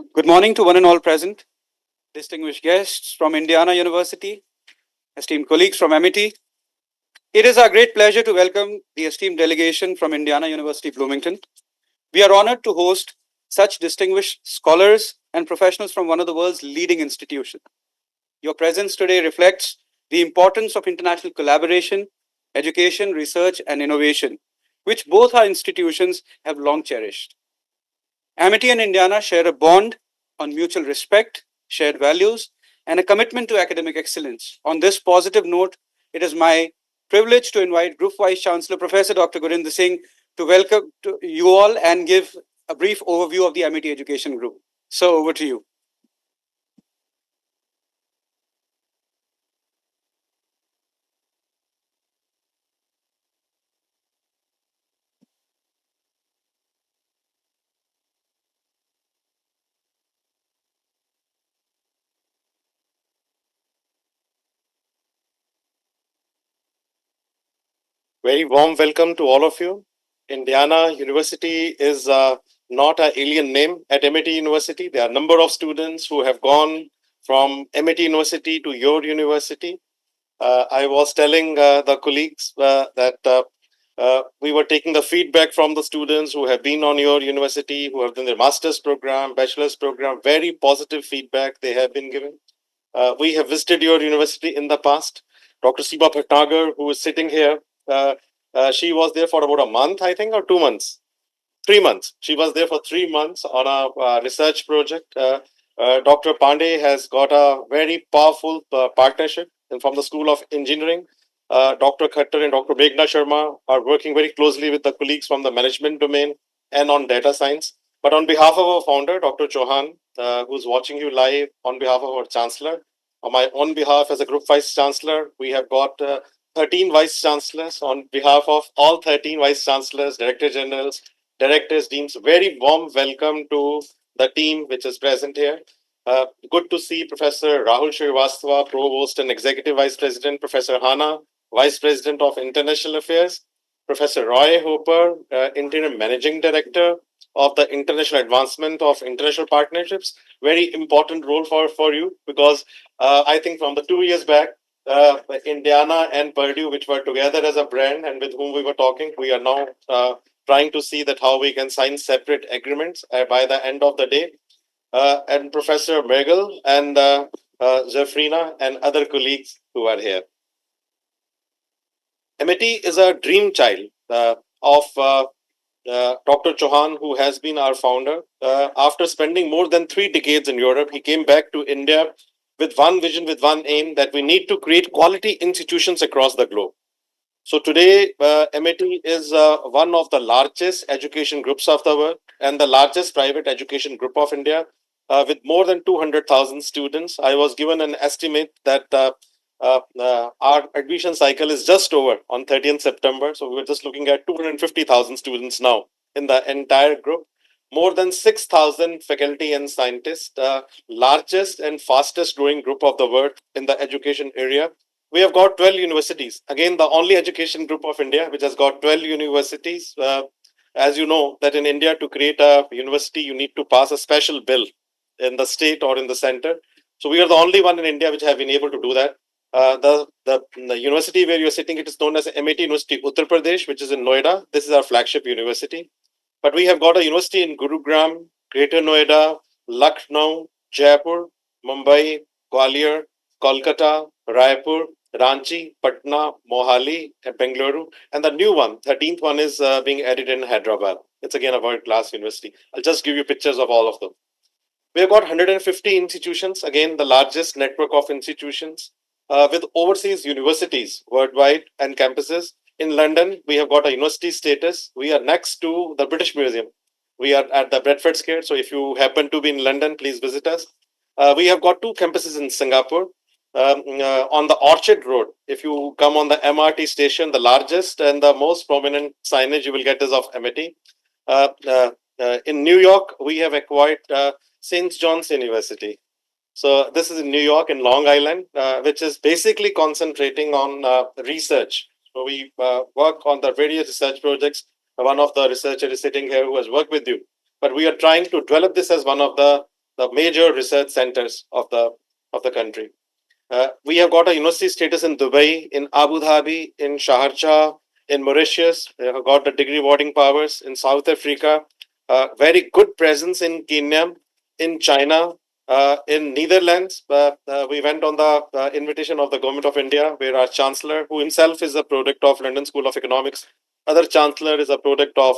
Good morning to one and all present, distinguished guests from Indiana University, esteemed colleagues from MIT. It is our great pleasure to welcome the esteemed delegation from Indiana University, Bloomington. We are honored to host such distinguished scholars and professionals from one of the world's leading institutions. Your presence today reflects the importance of international collaboration, education, research, and innovation, which both our institutions have long cherished. Amity and Indiana share a bond on mutual respect, shared values, and a commitment to academic excellence. On this positive note, it is my privilege to invite Group Vice Chancellor Professor Dr. Gurinder Singh to welcome you all and give a brief overview of the Amity Education Group. So, over to you. Very warm welcome to all of you. Indiana University is not an alien name at MIT University. There are a number of students who have gone from MIT University to your university. I was telling the colleagues that we were taking the feedback from the students who have been on your university, who have done their master's program, bachelor's program, very positive feedback they have been given. We have visited your university in the past. Dr. Siba Bhatnagar, who is sitting here, uh, she was there for about a month, I think, or 2 months. 3 months. She was there for 3 months on a research project. Dr. Pandey has got a very powerful partnership from the School of Engineering. Dr. Khattar and Dr. Meghna Sharma are working very closely with the colleagues from the management domain and on data science. But on behalf of our founder, Dr. Chauhan, who's watching you live, on behalf of our chancellor, on my own behalf as a group vice chancellor, we have got 13 vice chancellors. On behalf of all 13 vice chancellors, director generals, directors, deans, very warm welcome to the team which is present here. Good to see Professor Rahul Srivastava, Provost and Executive Vice President, Professor Hana, Vice President of International Affairs, Professor Roy Hopper, Interim Managing Director of the International Advancement of International Partnerships. Very important role for you because I think from the 2 years back, Indiana and Purdue, which were together as a brand and with whom we were talking, we are now trying to see that how we can sign separate agreements by the end of the day. And Professor Mergel and Zafrina and other colleagues who are here. MIT is a dream child of Dr. Chauhan, who has been our founder. After spending more than 3 decades in Europe, he came back to India with one vision, with one aim that we need to create quality institutions across the globe. So today, MIT is one of the largest education groups of the world and the largest private education group of India with more than 200,000 students. I was given an estimate that our admission cycle is just over on 30th September. So we're just looking at 250,000 students now in the entire group. More than 6,000 faculty and scientists, largest and fastest growing group of the world in the education area. We have got 12 universities. Again, the only education group of India which has got 12 universities. As you know, that in India, to create a university, you need to pass a special bill in the state or in the center. So we are the only one in India which have been able to do that. The university where you're sitting, it is known as MIT University Uttar Pradesh, which is in Noida. This is our flagship university. But we have got a university in Gurugram, Greater Noida, Lucknow, Jaipur, Mumbai, Gwalior, Kolkata, Raipur, Ranchi, Patna, Mohali, and Bengaluru. And the new one, 13th one, is being added in Hyderabad. It's again a world class university. I'll just give you pictures of all of them. We have got 150 institutions, again, the largest network of institutions with overseas universities worldwide and campuses. In London, we have got a university status. We are next to the British Museum. We are at the Bradford Square. So if you happen to be in London, please visit us. We have got 2 campuses in Singapore. On the Orchard Road, if you come on the MRT station, the largest and the most prominent signage you will get is of MIT. In New York, we have acquired St. John's University. So this is in New York, in Long Island, which is basically concentrating on research. So we work on the various research projects. One of the researchers is sitting here who has worked with you. But we are trying to develop this as one of the major research centers of the country. We have got a university status in Dubai, in Abu Dhabi, in Sharjah, in Mauritius. We have got the degree awarding powers in South Africa. Very good presence in Kenya, in China, in Netherlands. We went on the invitation of the Government of India, where our Chancellor, who himself is a product of London School of Economics, other Chancellor is a product of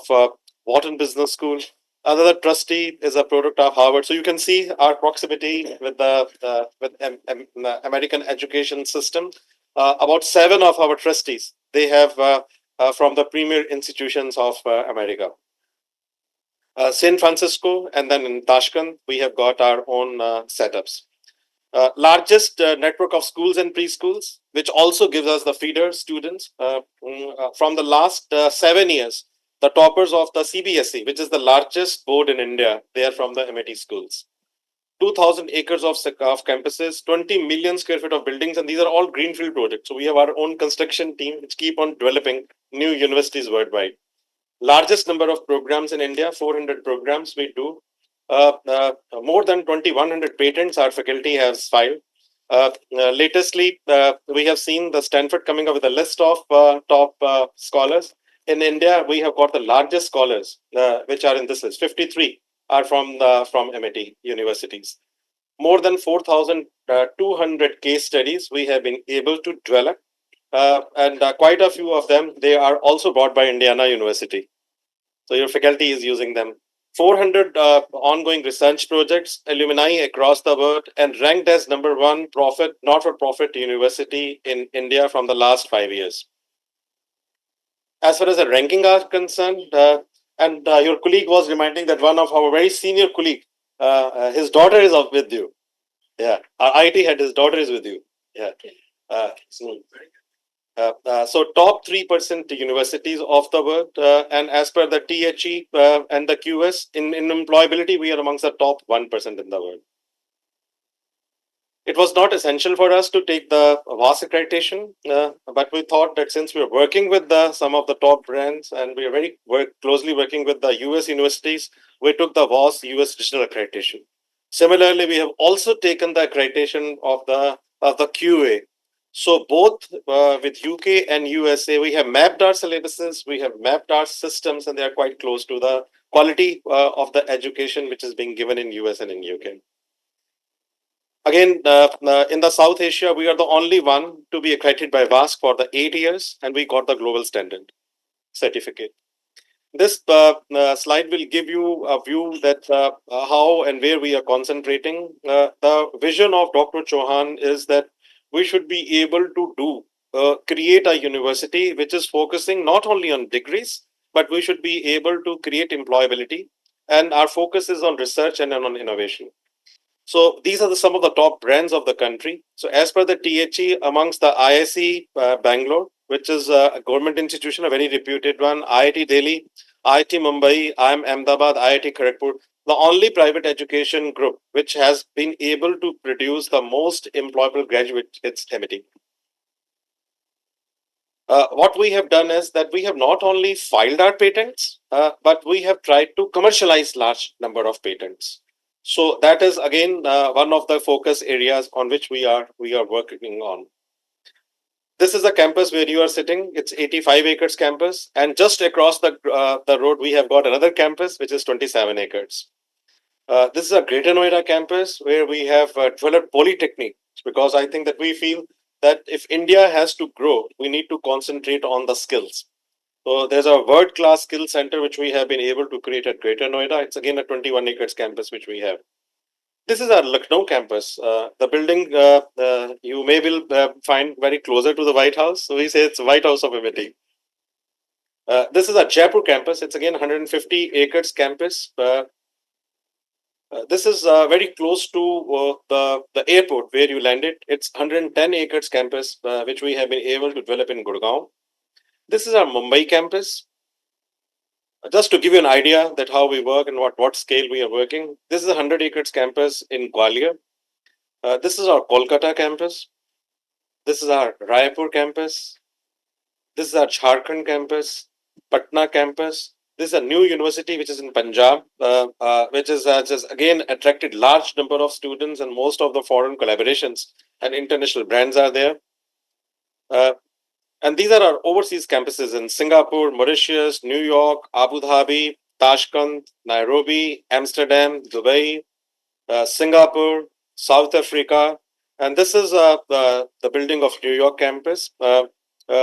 Wharton Business School. Another trustee is a product of Harvard. So you can see our proximity with the American education system. About 7 of our trustees, they have from the premier institutions of America. San Francisco, and then in Tashkent, we have got our own setups. Largest network of schools and preschools, which also gives us the feeder students. From the last 7 years, the toppers of the CBSE, which is the largest board in India, they are from the MIT schools. 2,000 acres of campuses, 20 million square feet of buildings, and these are all greenfield projects. So we have our own construction team which keep on developing new universities worldwide. Largest number of programs in India, 400 programs we do. More than 2,100 patents our faculty has filed. Latestly, we have seen the Stanford coming up with a list of top scholars. In India, we have got the largest scholars, which are in this list. 53 are from MIT universities. More than 4,200 case studies we have been able to develop. And quite a few of them, they are also brought by Indiana University. So your faculty is using them. 400 ongoing research projects, alumni across the world, and ranked as #1 not-for-profit university in India from the last 5 years. As far as the ranking are concerned, and your colleague was reminding that one of our very senior colleague, his daughter is up with you. Yeah, our IT head, his daughter is with you. Yeah. So top 3% universities of the world, and as per the THE and the QS in employability, we are amongst the top 1% in the world. It was not essential for us to take the VAS accreditation, but we thought that since we are working with some of the top brands and we are very closely working with the US universities, we took the VAS US digital accreditation. Similarly, we have also taken the accreditation of the QA. So both with UK and USA, we have mapped our syllabuses, we have mapped our systems, and they are quite close to the quality of the education which is being given in US and in UK. Again, in the South Asia, we are the only one to be accredited by VASC for the 8 years, and we got the global standard certificate. This slide will give you a view that how and where we are concentrating. The vision of Dr. Chauhan is that we should be able to create a university which is focusing not only on degrees, but we should be able to create employability. And our focus is on research and on innovation. So these are some of the top brands of the country. So as per the THE, amongst the IIC Bangalore, which is a government institution, a very reputed one, IIT Delhi, IIT Mumbai, IIM Ahmedabad, IIT Kharagpur, the only private education group which has been able to produce the most employable graduates, it's MIT. What we have done is that we have not only filed our patents, but we have tried to commercialize large number of patents. So that is again one of the focus areas on which we are working on. This is the campus where you are sitting. It's 85 acres campus, and just across the road we have got another campus which is 27 acres. This is a Greater Noida campus where we have developed Polytechnic, because I think that we feel that if India has to grow, we need to concentrate on the skills. So there's a world-class skill center which we have been able to create at Greater Noida. It's again a 21 acres campus which we have. This is our Lucknow campus. The building you may will find very closer to the White House. So we say it's White House of MIT. This is our Jaipur campus. It's again 150 acres campus. This is very close to the airport where you landed. It's 110 acres campus which we have been able to develop in Gurgaon. This is our Mumbai campus. Just to give you an idea that how we work and what scale we are working, this is a 100 acres campus in Gwalior. This is our Kolkata campus. This is our Raipur campus. This is our Jharkhand campus, Patna campus. This is a new university which is in Punjab, which is just again attracted large number of students, and most of the foreign collaborations and international brands are there. And these are our overseas campuses in Singapore, Mauritius, New York, Abu Dhabi, Tashkent, Nairobi, Amsterdam, Dubai, Singapore, South Africa, and this is the building of New York campus,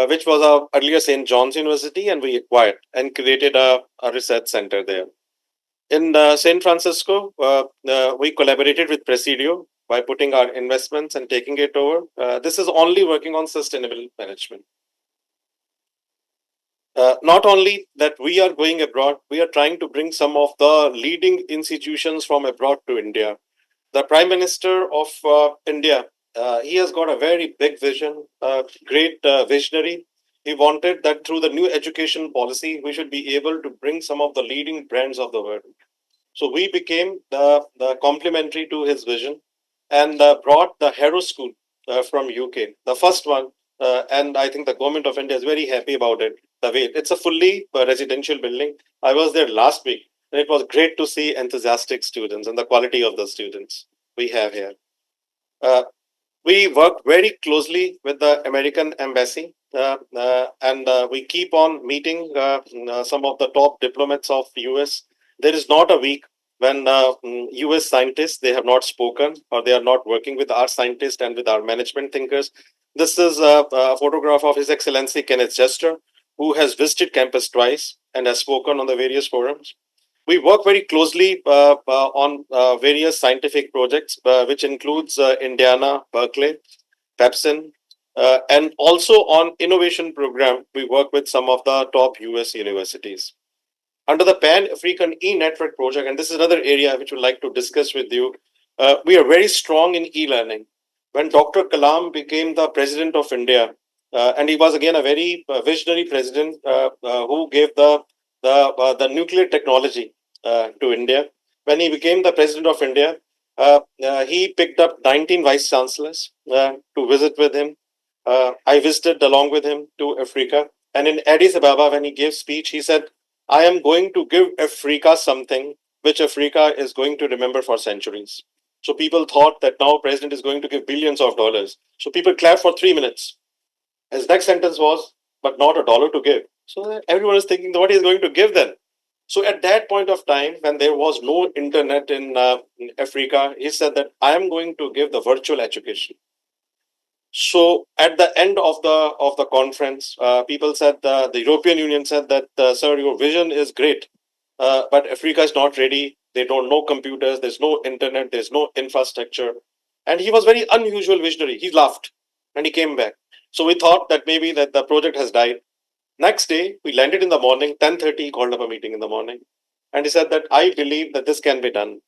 which was earlier St. John's University, and we acquired and created a research center there. In San Francisco, we collaborated with Presidio by putting our investments and taking it over. This is only working on sustainable management. Not only that we are going abroad, we are trying to bring some of the leading institutions from abroad to India. The Prime Minister of India, he has got a very big vision, great visionary. He wanted that through the new education policy, we should be able to bring some of the leading brands of the world. So we became the complementary to his vision, and brought the Harrow School from UK, the first one. And I think the government of India is very happy about it. The way it's a fully residential building. I was there last week, and it was great to see enthusiastic students and the quality of the students we have here. We work very closely with the American embassy, and we keep on meeting some of the top diplomats of US. There is not a week when US scientists they have not spoken or they are not working with our scientists and with our management thinkers. This is a photograph of His Excellency Kenneth Jester, who has visited campus twice and has spoken on the various forums. We work very closely on various scientific projects, which includes Indiana, Berkeley, Pepsin, and also on innovation program. We work with some of the top US universities. Under the Pan-African E-Network project, and this is another area which we'd like to discuss with you, we are very strong in e-learning. When Dr. Kalam became the president of India, and he was again a very visionary president who gave the nuclear technology to India. When he became the president of India, he picked up 19 vice chancellors to visit with him. I visited along with him to Africa. And in Addis Ababa, when he gave speech, he said, I am going to give Africa something which Africa is going to remember for centuries. So people thought that now president is going to give billions of dollars. So people clapped for 3 minutes. His next sentence was, but not a dollar to give. So everyone is thinking, what is going to give then? So at that point of time, when there was no internet in Africa, he said that I am going to give the virtual education. So at the end of the conference, people said the European Union said that sir, your vision is great, but Africa is not ready. They don't know computers. There's no internet. There's no infrastructure. And he was very unusual visionary. He laughed and he came back. So we thought that maybe that the project has died. Next day, we landed in the morning, 10:30, he called up a meeting in the morning. And he said that I believe that this can be done.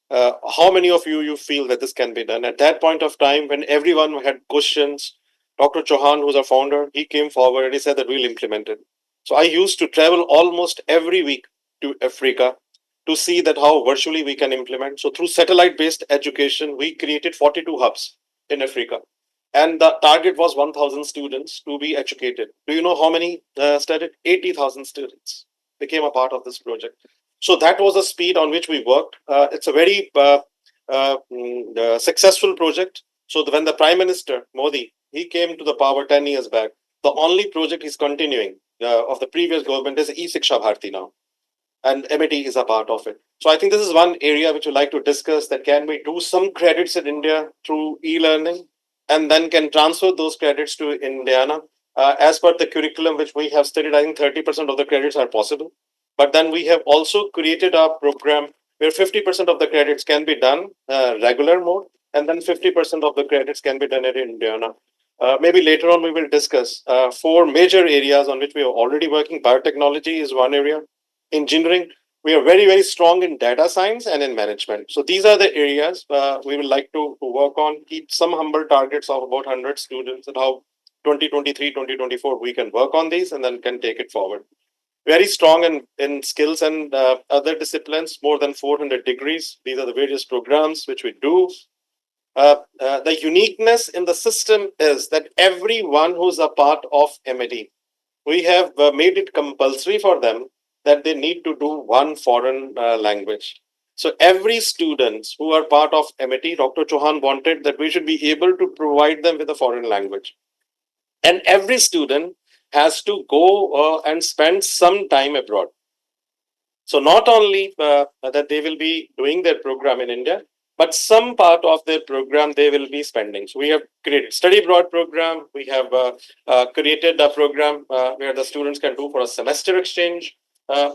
How many of you feel that this can be done? At that point of time, when everyone had questions, Dr. Chauhan, who's our founder, he came forward and he said that we'll implement it. So I used to travel almost every week to Africa to see that how virtually we can implement. So through satellite-based education, we created 42 hubs in Africa. And the target was 1,000 students to be educated. Do you know how many studied? 80,000 students became a part of this project. So that was the speed on which we worked. It's a very successful project. So when the Prime Minister, Modi, he came to the power 10 years back, the only project he's continuing of the previous government is E-Shiksha Bharti now. And MIT is a part of it. So I think this is one area which we'd like to discuss, that can we do some credits in India through e-learning and then can transfer those credits to Indiana. As per the curriculum which we have studied, I think 30% of the credits are possible. But then we have also created a program where 50% of the credits can be done regular mode, and then 50% of the credits can be done at Indiana. Maybe later on we will discuss 4 major areas on which we are already working. Biotechnology is one area. Engineering, we are very, very strong in data science and in management. So these are the areas we would like to work on, keep some humble targets of about 100 students, and how 2023, 2024, we can work on these and then can take it forward. Very strong in skills and other disciplines, more than 400 degrees. These are the various programs which we do. The uniqueness in the system is that everyone who's a part of MIT, we have made it compulsory for them that they need to do one foreign language. So every students who are part of MIT, Dr. Chauhan wanted that we should be able to provide them with a foreign language. And every student has to go and spend some time abroad. So not only that they will be doing their program in India, but some part of their program they will be spending. So we have created study abroad program. We have created a program where the students can do for a semester exchange.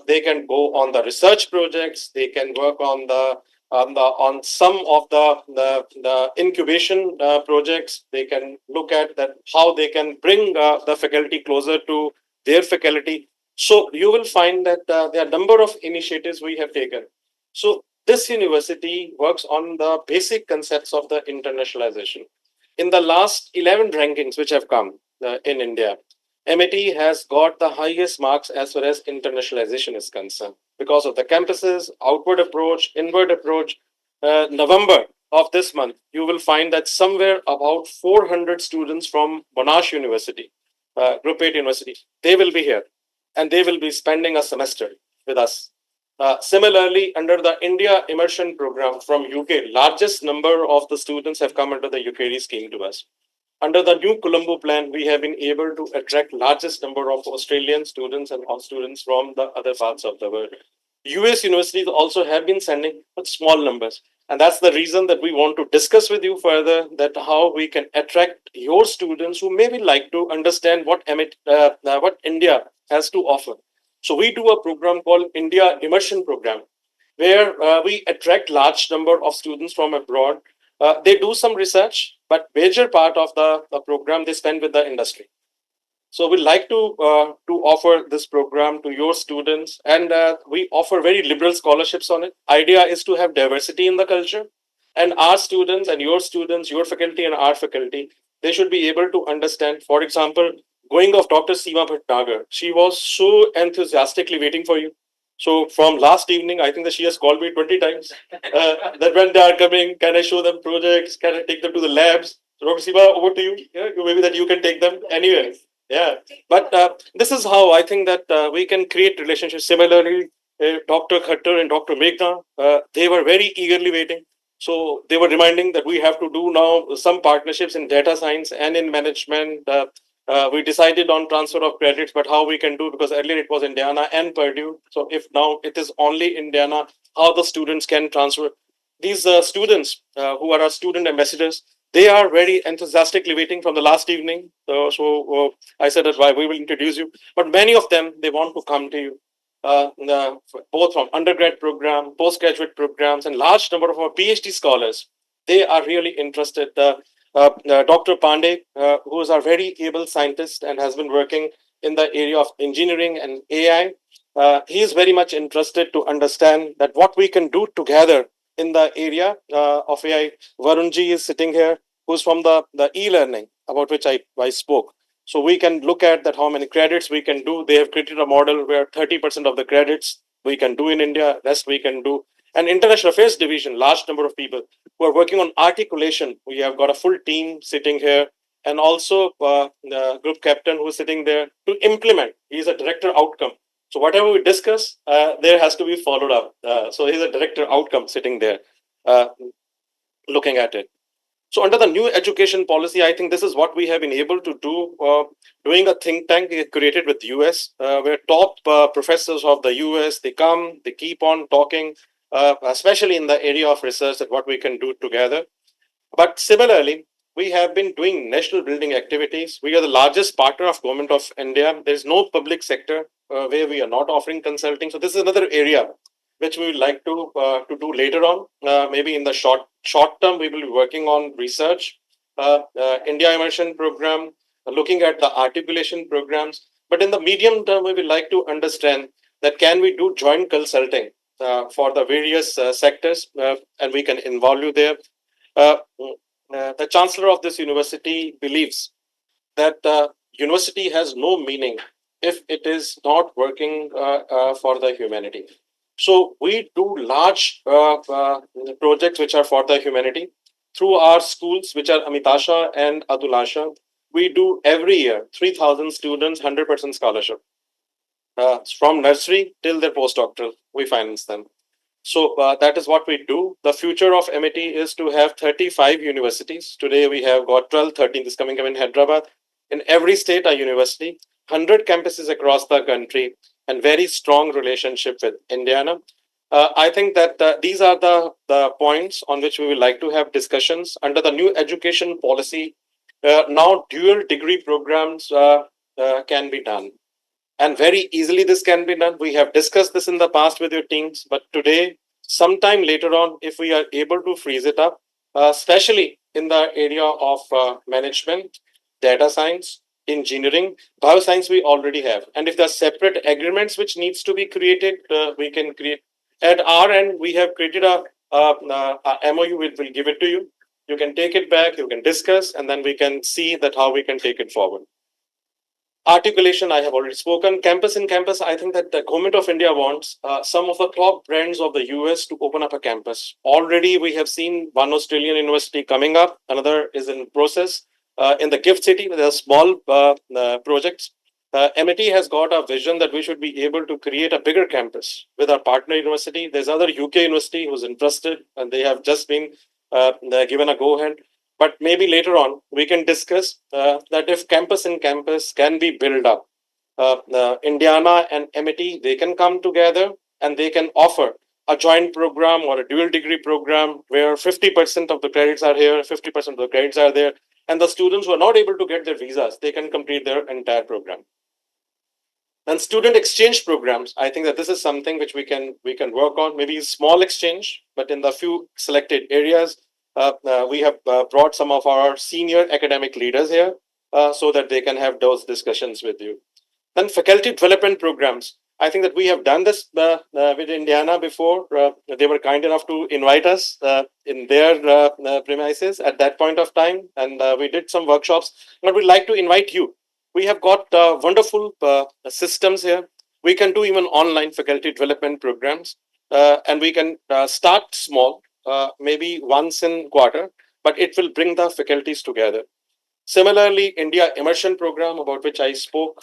They can go on the research projects. They can work on some of the incubation projects. They can look at that how they can bring the faculty closer to their faculty. So you will find that there are a number of initiatives we have taken. So this university works on the basic concepts of the internationalization. In the last 11 rankings which have come in India, MIT has got the highest marks as far as internationalization is concerned because of the campuses, outward approach, inward approach. November of this month, you will find that somewhere about 400 students from Monash University, Group 8 University, they will be here and they will be spending a semester with us. Similarly, under the India Immersion Program from UK, largest number of the students have come under the UKD scheme to us. Under the new Colombo plan, we have been able to attract largest number of Australian students and students from the other parts of the world. US universities also have been sending, but small numbers. And that's the reason that we want to discuss with you further that how we can attract your students who maybe like to understand what India has to offer. So we do a program called India Immersion Program, where we attract large number of students from abroad. They do some research, but major part of the program they spend with the industry. So we like to offer this program to your students, and we offer very liberal scholarships on it. Idea is to have diversity in the culture, and our students, your faculty, and our faculty, they should be able to understand. For example, going of Dr. Seema Bhatnagar, she was so enthusiastically waiting for you. So from last evening, I think that she has called me 20 times. That when they are coming, can I show them projects? Can I take them to the labs? So Dr. Seema, over to you. Yeah, maybe that you can take them anywhere. Yeah, but this is how I think that we can create relationships. Similarly, Dr. Khattar and Dr. Meghna, they were very eagerly waiting. So they were reminding that we have to do now some partnerships in data science and in management. We decided on transfer of credits, but how we can do, because earlier it was Indiana and Purdue. So if now it is only Indiana, how the students can transfer. These students who are our student ambassadors, they are very enthusiastically waiting from the last evening. So I said that why we will introduce you. But many of them, they want to come to you, both from undergrad program, postgraduate programs, and large number of our PhD scholars. They are really interested. Dr. Pandey, who is our very able scientist and has been working in the area of engineering and AI, he is very much interested to understand that what we can do together in the area of AI. Varunji is sitting here, who's from the e-learning about which I spoke. So we can look at that how many credits we can do. They have created a model where 30% of the credits we can do in India, rest we can do. And international affairs division, large number of people who are working on articulation. We have got a full team sitting here, and also the group captain who is sitting there to implement. He is a director outcome. So whatever we discuss, there has to be followed up. So he's a director outcome sitting there, looking at it. So under the new education policy, I think this is what we have been able to do, doing a think tank created with US, where top professors of the US, they come, they keep on talking, especially in the area of research, that what we can do together. But similarly, we have been doing national building activities. We are the largest partner of Government of India. There is no public sector where we are not offering consulting. So this is another area which we would like to do later on. Maybe in the short term, we will be working on research, India Immersion Program, looking at the articulation programs. But in the medium term, we would like to understand that can we do joint consulting for the various sectors, and we can involve you there. The chancellor of this university believes that university has no meaning if it is not working for the humanity. So we do large projects which are for the humanity through our schools, which are Amitasha and Adulasha. We do every year 3,000 students, 100% scholarship. from nursery till their postdoctoral. We finance them. So that is what we do. The future of MIT is to have 35 universities. Today we have got 12, 13 this coming up in Hyderabad. In every state, a university, 100 campuses across the country, and very strong relationship with Indiana. I think that these are the points on which we would like to have discussions under the new education policy. Now, dual degree programs can be done, and very easily this can be done. We have discussed this in the past with your teams, but today, sometime later on, if we are able to freeze it up, especially in the area of management, data science, engineering, bioscience, we already have. And if there are separate agreements which needs to be created, we can create. At our end, we have created a MOU. We'll give it to you. You can take it back. You can discuss, and then we can see that how we can take it forward. Articulation, I have already spoken. Campus in campus, I think that the government of India wants some of the top brands of the US to open up a campus. Already we have seen one Australian university coming up, another is in process. In the gift city, there are small projects. MIT has got a vision that we should be able to create a bigger campus with our partner university. There's another UK university who's interested, and they have just been given a go ahead. But maybe later on we can discuss that if campus in campus can be built up, Indiana and MIT, they can come together and they can offer a joint program or a dual degree program where 50% of the credits are here, 50% of the credits are there, and the students who are not able to get their visas, they can complete their entire program. And student exchange programs, I think that this is something which we can work on. Maybe a small exchange, but in the few selected areas, we have brought some of our senior academic leaders here so that they can have those discussions with you. Then faculty development programs. I think that we have done this with Indiana before. They were kind enough to invite us in their premises at that point of time, and we did some workshops. But we'd like to invite you. We have got wonderful systems here. We can do even online faculty development programs, and we can start small, maybe once in quarter, but it will bring the faculties together. Similarly, India immersion program about which I spoke,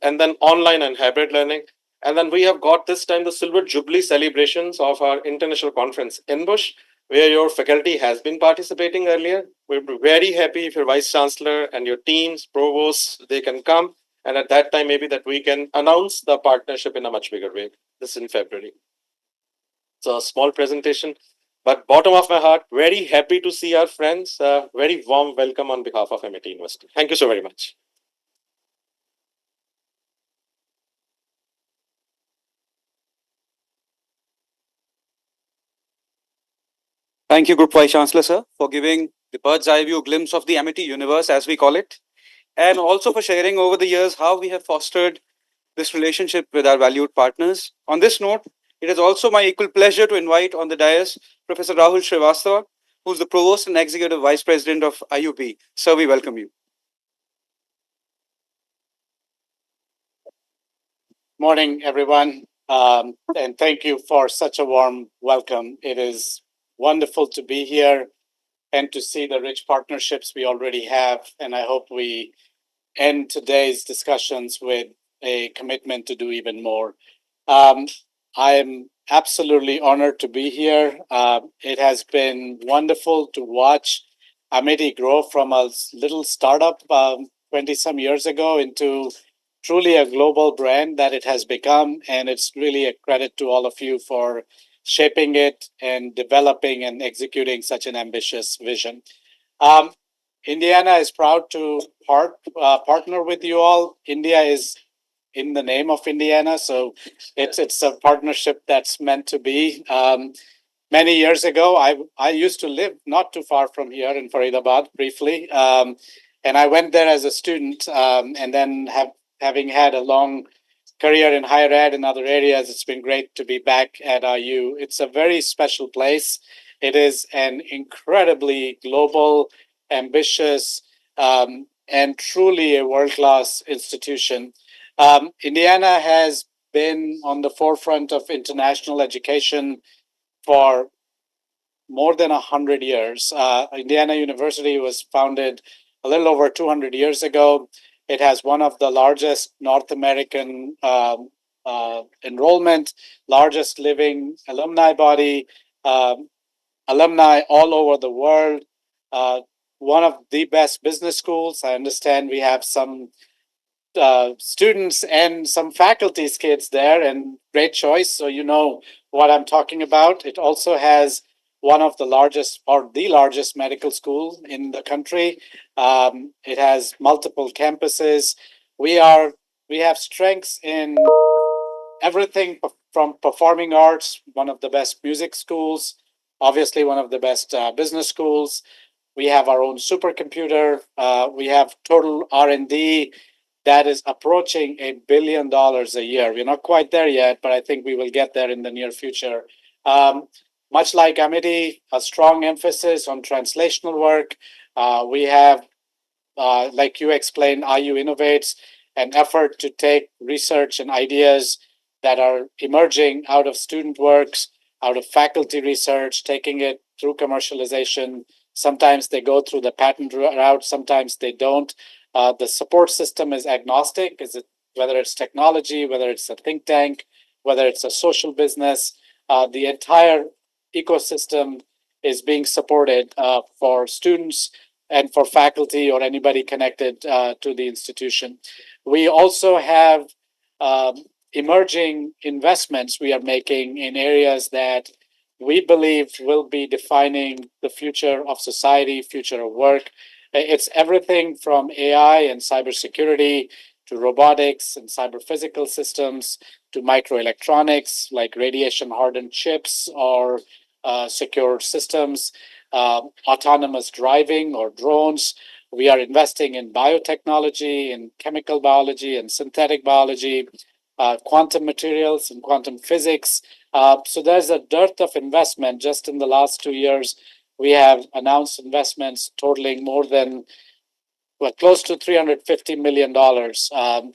and then online and hybrid learning. And then we have got this time the Silver Jubilee celebrations of our international conference in Bush, where your faculty has been participating earlier. We'll be very happy if your vice chancellor and your teams, provosts, they can come. And at that time, maybe that we can announce the partnership in a much bigger way. This in February. So a small presentation, but bottom of my heart, very happy to see our friends. Very warm welcome on behalf of MIT University. Thank you so very much. Thank you, Group Vice Chancellor, sir, for giving the bird's eye view glimpse of the MIT universe, as we call it, and also for sharing over the years how we have fostered this relationship with our valued partners. On this note, it is also my equal pleasure to invite on the dais Professor Rahul Srivastava, who's the Provost and Executive Vice President of IUP. Sir, we welcome you. Morning, everyone, and thank you for such a warm welcome. It is wonderful to be here and to see the rich partnerships we already have, and I hope we end today's discussions with a commitment to do even more. I am absolutely honored to be here. It has been wonderful to watch Amity grow from a little startup 20 some years ago into truly a global brand that it has become. And it's really a credit to all of you for shaping it and developing and executing such an ambitious vision. Indiana is proud to partner with you all. India is in the name of Indiana, so it's a partnership that's meant to be. Many years ago, I used to live not too far from here in Faridabad briefly, and I went there as a student, and then having had a long career in higher ed in other areas, it's been great to be back at IU. It's a very special place. It is an incredibly global, ambitious, and truly a world-class institution. Indiana has been on the forefront of international education for more than 100 years. Indiana University was founded a little over 200 years ago. It has one of the largest North American enrollment, largest living alumni body, um, alumni all over the world. Uh, one of the best business schools. I understand we have some students and some faculty's kids there, and great choice. So you know what I'm talking about. It also has one of the largest or the largest medical school in the country. It has multiple campuses. We are we have strengths in everything from performing arts, one of the best music schools, obviously one of the best business schools. We have our own supercomputer. We have total R&D that is approaching $1 billion a year. We're not quite there yet, but I think we will get there in the near future. Um, Much like Amity, a strong emphasis on translational work. We have, like you explained, IU Innovates, an effort to take research and ideas that are emerging out of student works, out of faculty research, taking it through commercialization. Sometimes they go through the patent route, sometimes they don't. The support system is agnostic. Is it whether it's technology, whether it's a think tank, whether it's a social business, the entire ecosystem is being supported for students and for faculty or anybody connected to the institution. We also have emerging investments we are making in areas that we believe will be defining the future of society, future of work. It's everything from AI and cybersecurity to robotics and cyber physical systems to microelectronics like radiation hardened chips or secure systems, autonomous driving or drones. We are investing in biotechnology, in chemical biology and synthetic biology, quantum materials and quantum physics. So there's a dearth of investment just in the last 2 years. We have announced investments totaling more than close to $350 million,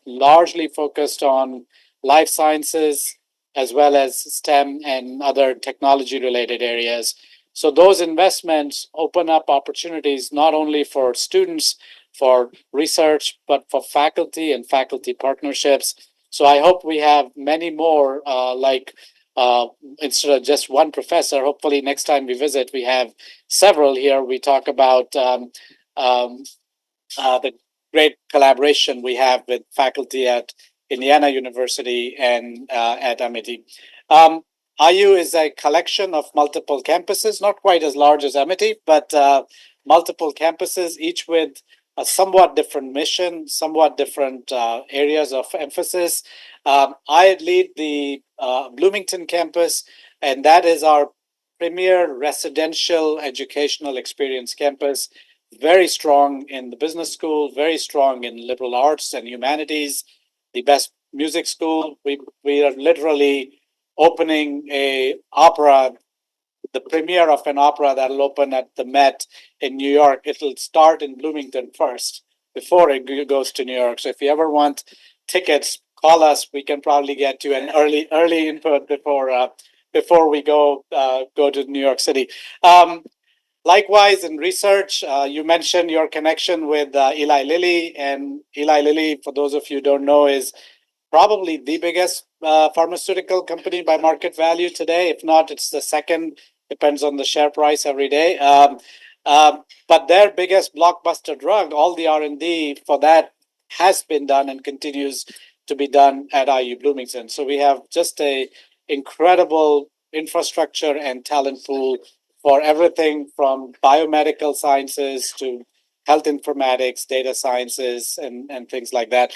largely focused on life sciences as well as STEM and other technology related areas. So those investments open up opportunities not only for students, for research, but for faculty and faculty partnerships. So I hope we have many more instead of just one professor. Hopefully next time we visit, we have several here. We talk about the great collaboration we have with faculty at Indiana University and at Amity. IU is a collection of multiple campuses, not quite as large as Amity, but multiple campuses, each with a somewhat different mission, somewhat different areas of emphasis. I lead the Bloomington campus, and that is our premier residential educational experience campus. Very strong in the business school, very strong in liberal arts and humanities, the best music school. We are literally opening a opera, the premiere of an opera that'll open at the Met in New York. It'll start in Bloomington first before it goes to New York. So if you ever want tickets, call us. We can probably get you an early input before we go to New York City. Likewise, in research, you mentioned your connection with Eli Lilly, and Eli Lilly, for those of you who don't know, is probably the biggest pharmaceutical company by market value today. If not, it's the second. Depends on the share price every day. But their biggest blockbuster drug, all the R&D for that has been done and continues to be done at IU Bloomington. So we have just a incredible infrastructure and talent pool for everything from biomedical sciences to health informatics, data sciences, and things like that.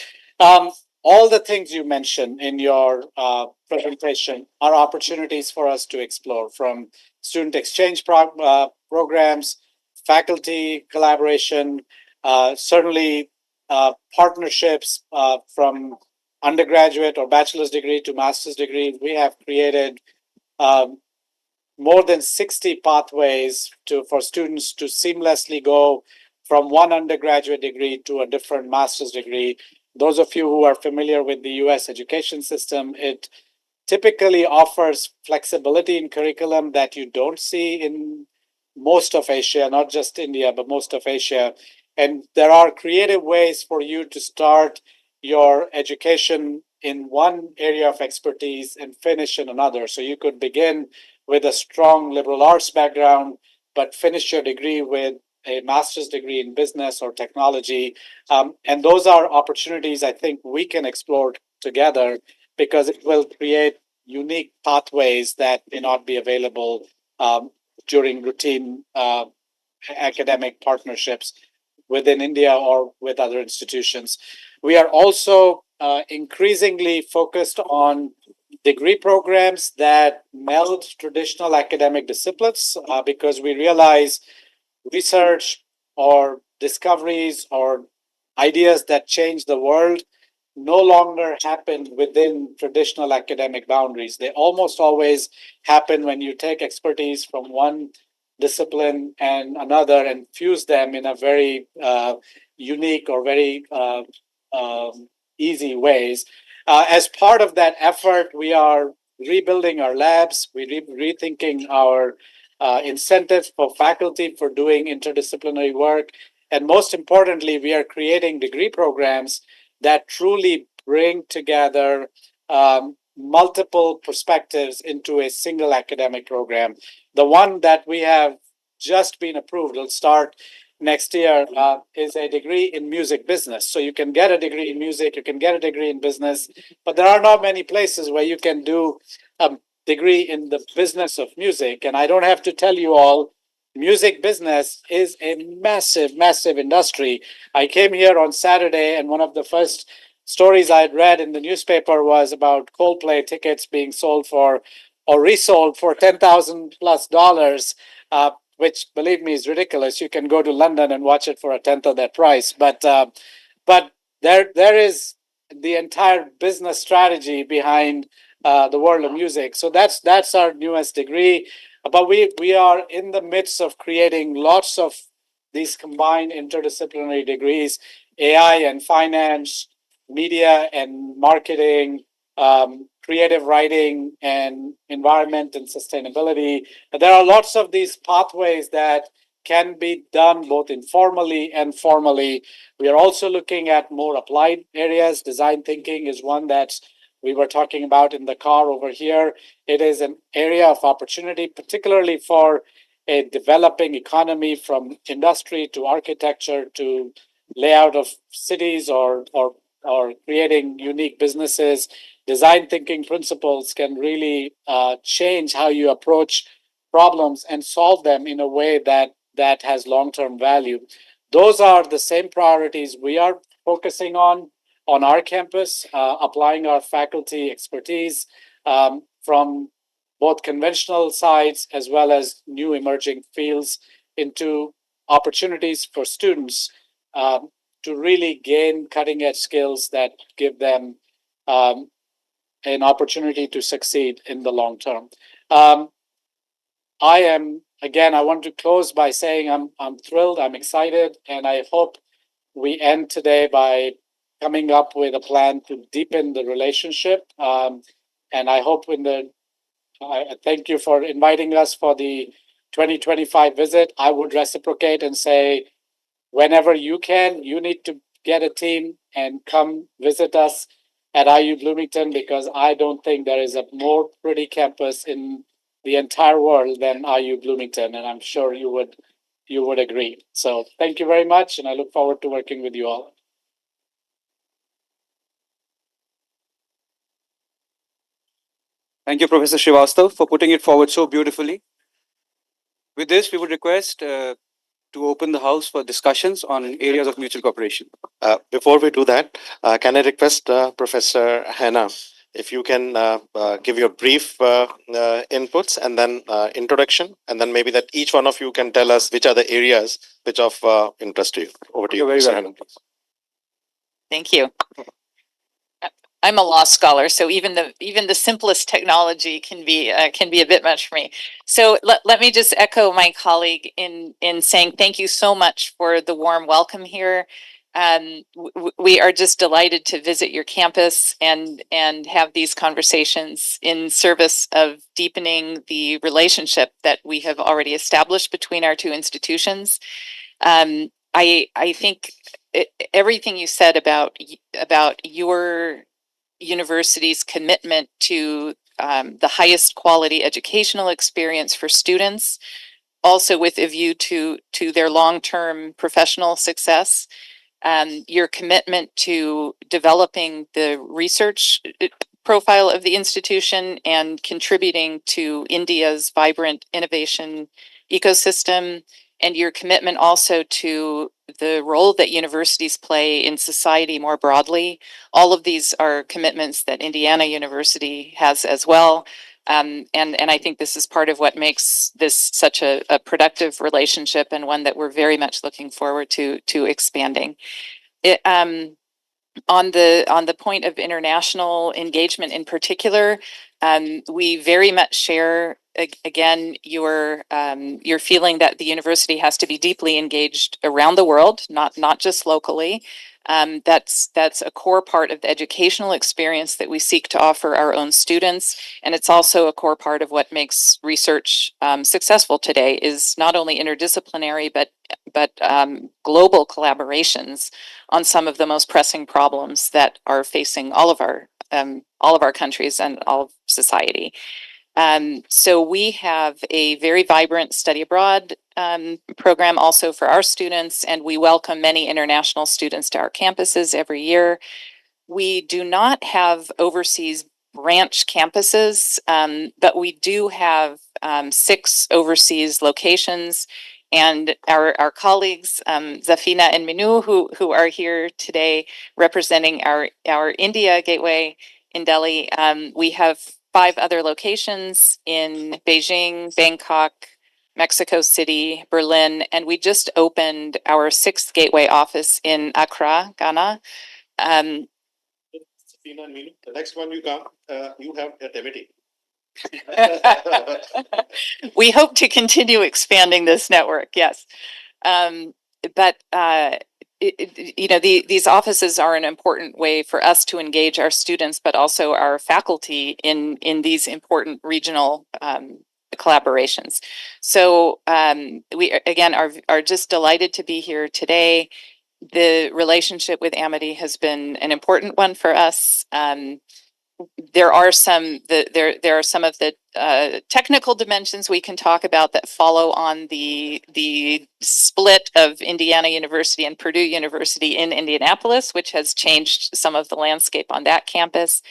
All the things you mentioned in your presentation are opportunities for us to explore, from student exchange programs, faculty collaboration, certainly partnerships from undergraduate or bachelor's degree to master's degree. We have created more than 60 pathways for students to seamlessly go from one undergraduate degree to a different master's degree. Those of you who are familiar with the US education system, it typically offers flexibility in curriculum that you don't see in most of Asia, not just India, but most of Asia. And there are creative ways for you to start your education in one area of expertise and finish in another. So you could begin with a strong liberal arts background, but finish your degree with a master's degree in business or technology. And those are opportunities I think we can explore together because it will create unique pathways that may not be available during routine academic partnerships within India or with other institutions. We are also increasingly focused on degree programs that meld traditional academic disciplines because we realize research or discoveries or ideas that change the world no longer happen within traditional academic boundaries. They almost always happen when you take expertise from one discipline and another and fuse them in a very unique or very easy ways. As part of that effort, we are rebuilding our labs, rethinking our incentives for faculty for doing interdisciplinary work. And most importantly, we are creating degree programs that truly bring together multiple perspectives into a single academic program. The one that we have just been approved, will start next year, is a degree in music business. So you can get a degree in music, you can get a degree in business, but there are not many places where you can do a degree in the business of music. And I don't have to tell you all, music business is a massive, massive industry. I came here on Saturday, and one of the first stories I had read in the newspaper was about Coldplay tickets being sold for or resold for $10,000+, which, believe me, is ridiculous. You can go to London and watch it for a tenth of that price. But there is the entire business strategy behind the world of music. So that's our newest degree. But we are in the midst of creating lots of these combined interdisciplinary degrees: AI and finance, media and marketing, creative writing, and environment and sustainability. There are lots of these pathways that can be done both informally and formally. We are also looking at more applied areas. Design thinking is one that we were talking about in the car over here. It is an area of opportunity, particularly for a developing economy, from industry to architecture to layout of cities or creating unique businesses. Design thinking principles can really change how you approach problems and solve them in a way that has long-term value. Those are the same priorities we are focusing on our campus, applying our faculty expertise from both conventional sides as well as new emerging fields into opportunities for students to really gain cutting edge skills that give them an opportunity to succeed in the long term. I want to close by saying I'm thrilled, I'm excited, and I hope we end today by coming up with a plan to deepen the relationship. And I hope I thank you for inviting us for the 2025 visit. I would reciprocate and say, whenever you can, you need to get a team and come visit us at IU Bloomington, because I don't think there is a more pretty campus in the entire world than IU Bloomington, and I'm sure you would agree. So thank you very much, and I look forward to working with you all. Thank you, Professor Srivastav, for putting it forward so beautifully. With this, we would request to open the house for discussions on areas of mutual cooperation. Before we do that, can I request Professor Hannah, if you can give your brief inputs and then introduction, and then maybe that each one of you can tell us which are the areas which of interest to you. Over to you, You're very Professor welcome. Hannah. Thank you. I'm a law scholar, so even the simplest technology can be a bit much for me. So let me just echo my colleague in saying thank you so much for the warm welcome here. We are just delighted to visit your campus and have these conversations in service of deepening the relationship that we have already established between our two institutions. I think everything you said about about your university's commitment to the highest quality educational experience for students, also with a view to their long-term professional success. Your commitment to developing the research profile of the institution and contributing to India's vibrant innovation ecosystem, and your commitment also to the role that universities play in society more broadly. All of these are commitments that Indiana University has as well. And I think this is part of what makes this such a productive relationship, and one that we're very much looking forward to expanding. It, on the point of international engagement in particular, we very much share again your feeling that the university has to be deeply engaged around the world, not just locally. That's a core part of the educational experience that we seek to offer our own students, and it's also a core part of what makes research successful today. Is not only interdisciplinary but global collaborations on some of the most pressing problems that are facing all of our countries and all of society. So we have a very vibrant study abroad program also for our students, and we welcome many international students to our campuses every year. We do not have overseas branch campuses, but we do have 6 overseas locations. And our colleagues, Zafina and Minu, who are here today representing our India gateway in Delhi, we have 5 other locations in Beijing, Bangkok, Mexico City, Berlin, and we just opened our 6th gateway office in Accra, Ghana. Safina and Meenu, the next one you come, you have at MIT. We hope to continue expanding this network, yes. But these offices are an important way for us to engage our students, but also our faculty in these important regional collaborations. So we again are just delighted to be here today. The relationship with Amity has been an important one for us. There are some of the technical dimensions we can talk about that follow on the split of Indiana University and Purdue University in Indianapolis, which has changed some of the landscape on that campus.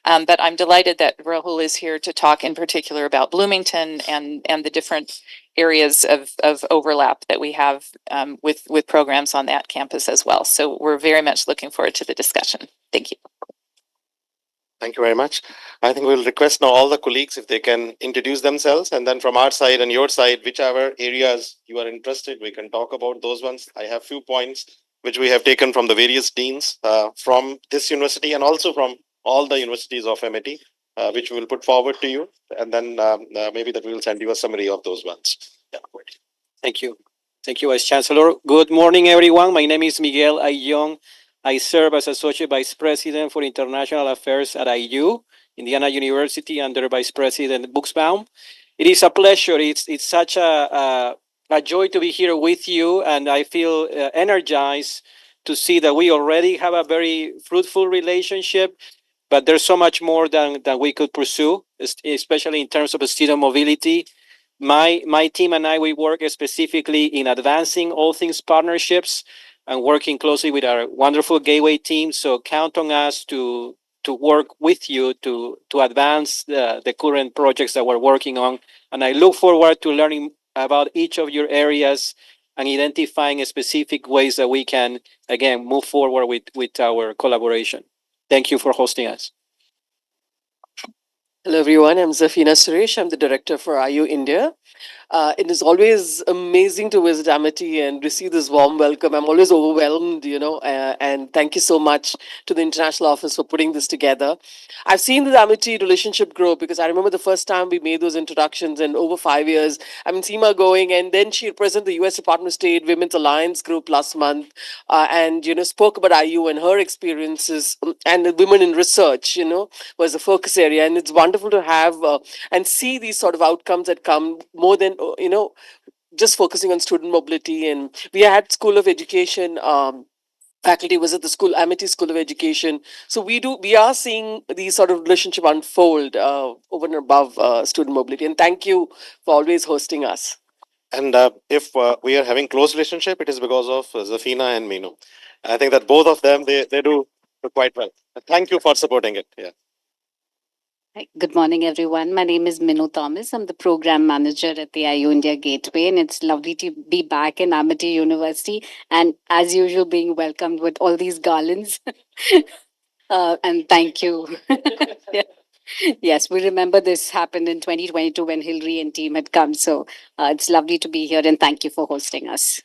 But I'm delighted that Rahul is here to talk in particular about Bloomington and the different areas of overlap that we have with programs on that campus as well. So we're very much looking forward to the discussion. Thank you. Thank you very much. I think we'll request now all the colleagues if they can introduce themselves, and then from our side and your side, whichever areas you are interested, we can talk about those ones. I have few points which we have taken from the various deans from this university and also from all the universities of MIT, which we will put forward to you, and then maybe that we will send you a summary of those ones. Yeah. Thank you. Thank you, Vice Chancellor. Good morning, everyone. My name is Miguel Ayllón. I serve as Associate Vice President for International Affairs at IU, Indiana University, under Vice President Buxbaum. It is a pleasure. It's such a joy to be here with you, and I feel energized to see that we already have a very fruitful relationship, but there's so much more than we could pursue, especially in terms of student mobility. My team and I, we work specifically in advancing all things partnerships and working closely with our wonderful gateway team. So count on us to work with you to advance the current projects that we're working on. And I look forward to learning about each of your areas and identifying specific ways that we can, again, move forward with our collaboration. Thank you for hosting us. Hello everyone, I'm Zafina Suresh. I'm the director for IU India. It is always amazing to visit Amity and receive this warm welcome. I'm always overwhelmed, and thank you so much to the International Office for putting this together. I've seen the Amity relationship grow because I remember the first time we made those introductions, and over 5 years, I mean, Seema going, and then she represented the US Department of State Women's Alliance Group last month, and, spoke about IU and her experiences, and the women in research, was a focus area. And it's wonderful to have and see these sort of outcomes that come more than just focusing on student mobility. And we had School of Education faculty visit the school, Amity School of Education. So we are seeing these sort of relationship unfold over and above student mobility. And thank you for always hosting us. And if we are having close relationship, it is because of Zafina and Meenu. I think that both of them, they do quite well. Thank you for supporting it. Yeah. Hi, good morning, everyone. My name is Minu Thomas. I'm the program manager at the IU India Gateway, and it's lovely to be back in Amity University. And as usual, being welcomed with all these garlands. And thank you. Yeah. Yes, we remember this happened in 2022 when Hillary and team had come. So it's lovely to be here, and thank you for hosting us.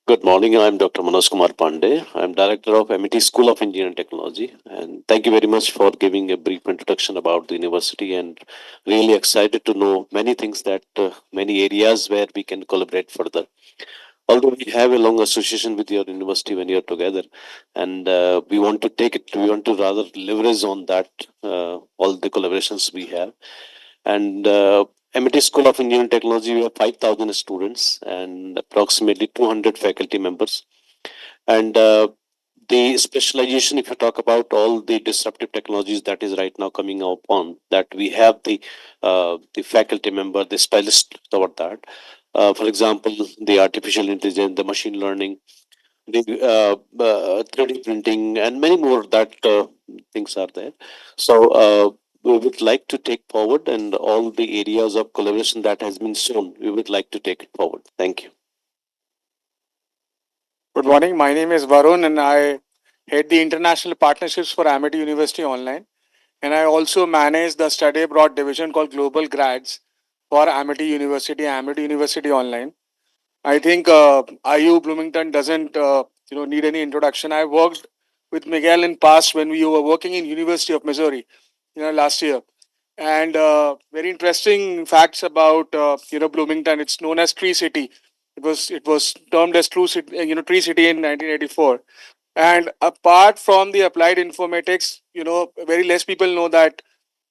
Good morning. I'm Dr. Manoj Kumar Pandey. I'm director of MIT School of Engineering and Technology. And thank you very much for giving a brief introduction about the university, and really excited to know many things that many areas where we can collaborate further. Although we have a long association with your university when you're together, and we want to take it, we want to rather leverage on that, all the collaborations we have. And MIT School of Engineering and Technology, we have 5,000 students and approximately 200 faculty members. And the specialization, if you talk about all the disruptive technologies that is right now coming up on, that we have the faculty member, the specialist toward that. For example, the artificial intelligence, the machine learning, the 3D printing, and many more that things are there. So we would like to take forward, and all the areas of collaboration that has been shown, we would like to take it forward. Thank you. Good morning. My name is Varun, and I head the international partnerships for Amity University Online. And I also manage the study abroad division called Global Grads for Amity University Online. I think IU Bloomington doesn't need any introduction. I worked with Miguel in past when we were working in University of Missouri, last year. And very interesting facts about Bloomington. It's known as Tree City. It was termed as Tree City in 1984. And apart from the applied informatics, very less people know that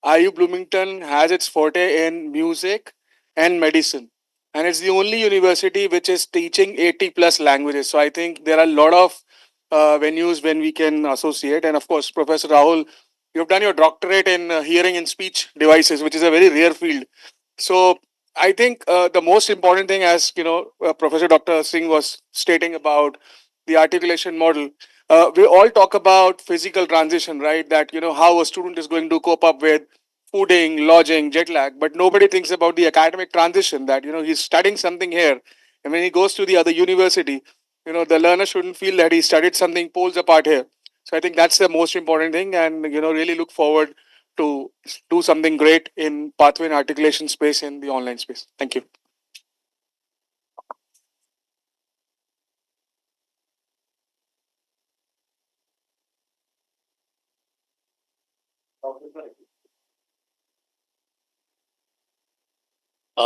IU Bloomington has its forte in music and medicine. And it's the only university which is teaching 80 plus languages. So I think there are a lot of venues when we can associate. And of course, Professor Rahul, you've done your doctorate in hearing and speech devices, which is a very rare field. So I think the most important thing, as Professor Dr. Singh was stating about the articulation model, we all talk about physical transition, right? That how a student is going to cope up with fooding, lodging, jet lag, but nobody thinks about the academic transition. That he's studying something here, and when he goes to the other university, the learner shouldn't feel that he studied something poles apart here. So I think that's the most important thing, and really look forward to do something great in pathway and articulation space in the online space. Thank you.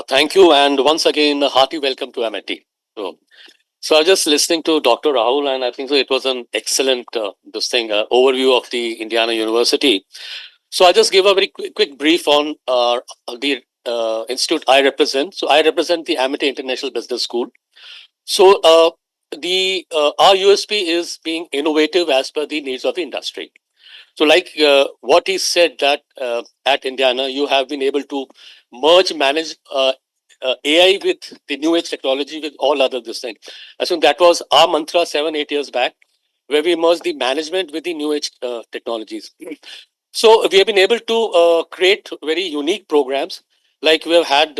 Thank you, and once again, a hearty welcome to MIT. So I was just listening to Dr. Rahul, and I think so it was an excellent overview of the Indiana University. So I just give a very quick brief on the institute I represent. So I represent the Amity International Business School. So our USP is being innovative as per the needs of the industry. So, like what he said, that at Indiana, you have been able to manage AI with the new age technology with all other this thing. I think that was our mantra 7-8 years back, where we merged the management with the new age technologies. So we have been able to create very unique programs, like we have had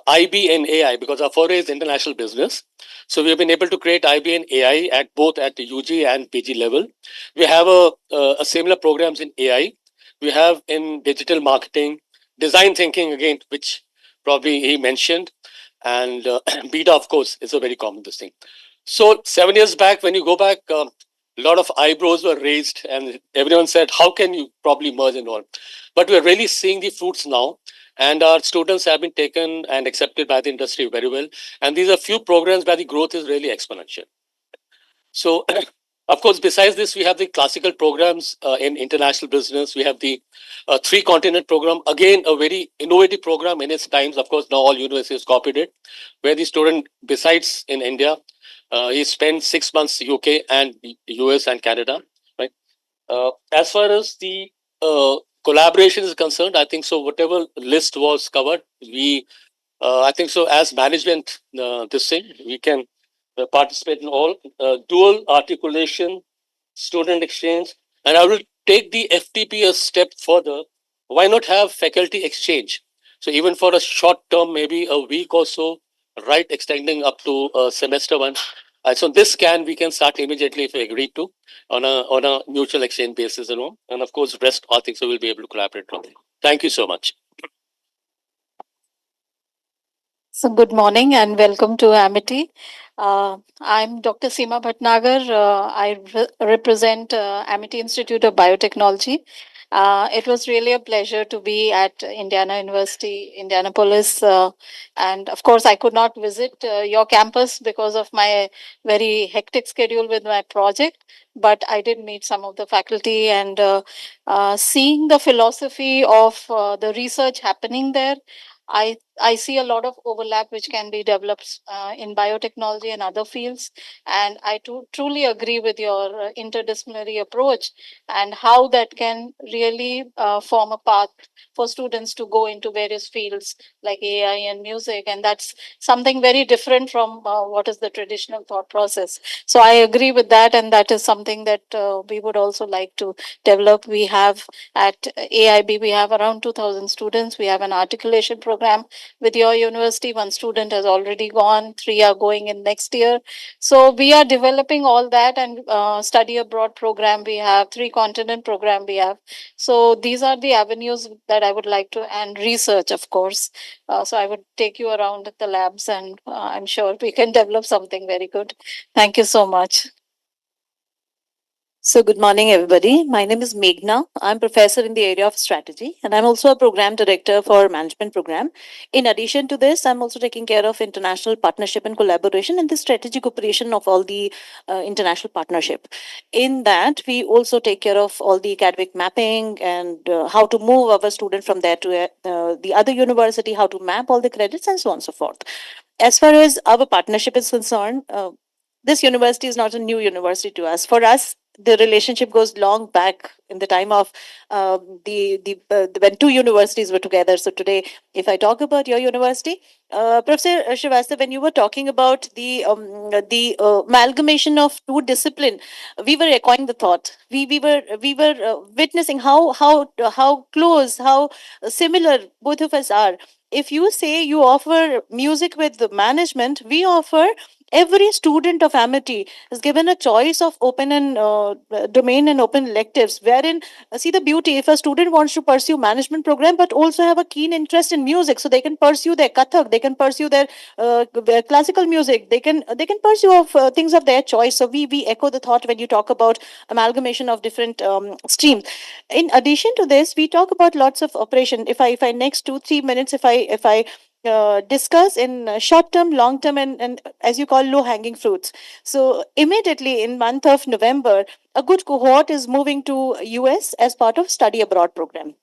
IB and AI, because our foray is international business. So we have been able to create IB and AI at both at the UG and PG level. We have a similar programs in AI. We have in digital marketing, design thinking again, which probably he mentioned, and beta, of course, is a very common this thing. So 7 years back, when you go back, a lot of eyebrows were raised, and everyone said, "How can you probably merge and all?" But we're really seeing the fruits now, and our students have been taken and accepted by the industry very well. And these are few programs where the growth is really exponential. So Of course, besides this, we have the classical programs in international business. We have the three continent program, again, a very innovative program in its times. Of course, now all universities copied it, where the student, besides in India, he spent 6 months UK and US and Canada, right? As far as the collaboration is concerned, I think so. Whatever list was covered, I think so. As management, this thing we can participate in all dual articulation, student exchange, and I will take the FTP a step further. Why not have faculty exchange? So even for a short term, maybe a week or so, right, extending up to semester one. So this we can start immediately if we agree to on a mutual exchange basis alone, and of course rest I think so we'll be able to collaborate on it. Thank you so much. So good morning and welcome to Amity. I'm Dr. Seema Bhatnagar. I represent Amity Institute of Biotechnology. It was really a pleasure to be at Indiana University, Indianapolis. And of course, I could not visit your campus because of my very hectic schedule with my project, but I did meet some of the faculty and seeing the philosophy of the research happening there. I see a lot of overlap which can be developed in biotechnology and other fields. And I truly agree with your interdisciplinary approach and how that can really form a path for students to go into various fields like AI and music. And that's something very different from what is the traditional thought process. So I agree with that. And that is something that we would also like to develop. We have at AIB, we have around 2,000 students. We have an articulation program with your university. One student has already gone, 3 are going in next year. So we are developing all that, and study abroad program we have, 3 continent program we have. So these are the avenues that I would like to, and research, of course. So I would take you around at the labs, and I'm sure we can develop something very good. Thank you so much. So good morning, everybody. My name is Meghna. I'm professor in the area of strategy, and I'm also a program director for management program. In addition to this, I'm also taking care of international partnership and collaboration and the strategic operation of all the international partnership. In that, we also take care of all the academic mapping and how to move our student from there to the other university, how to map all the credits, and so on and so forth. As far as our partnership is concerned, this university is not a new university to us. For us, the relationship goes long back in the time of when two universities were together. So today, if I talk about your university, Professor Srivastava, when you were talking about the amalgamation of two discipline, we were echoing the thought. We were witnessing how close, how similar both of us are. If you say you offer music with the management, we offer every student of Amity is given a choice of open and domain and open electives, wherein see the beauty. If a student wants to pursue management program but also have a keen interest in music, so they can pursue their kathak, they can pursue their classical music, they can pursue of things of their choice. So we echo the thought when you talk about amalgamation of different streams. In addition to this, we talk about lots of operation. If I next 2-3 minutes, if I discuss in short term, long term, and as you call low hanging fruits. So immediately in month of November, a good cohort is moving to US as part of study abroad program.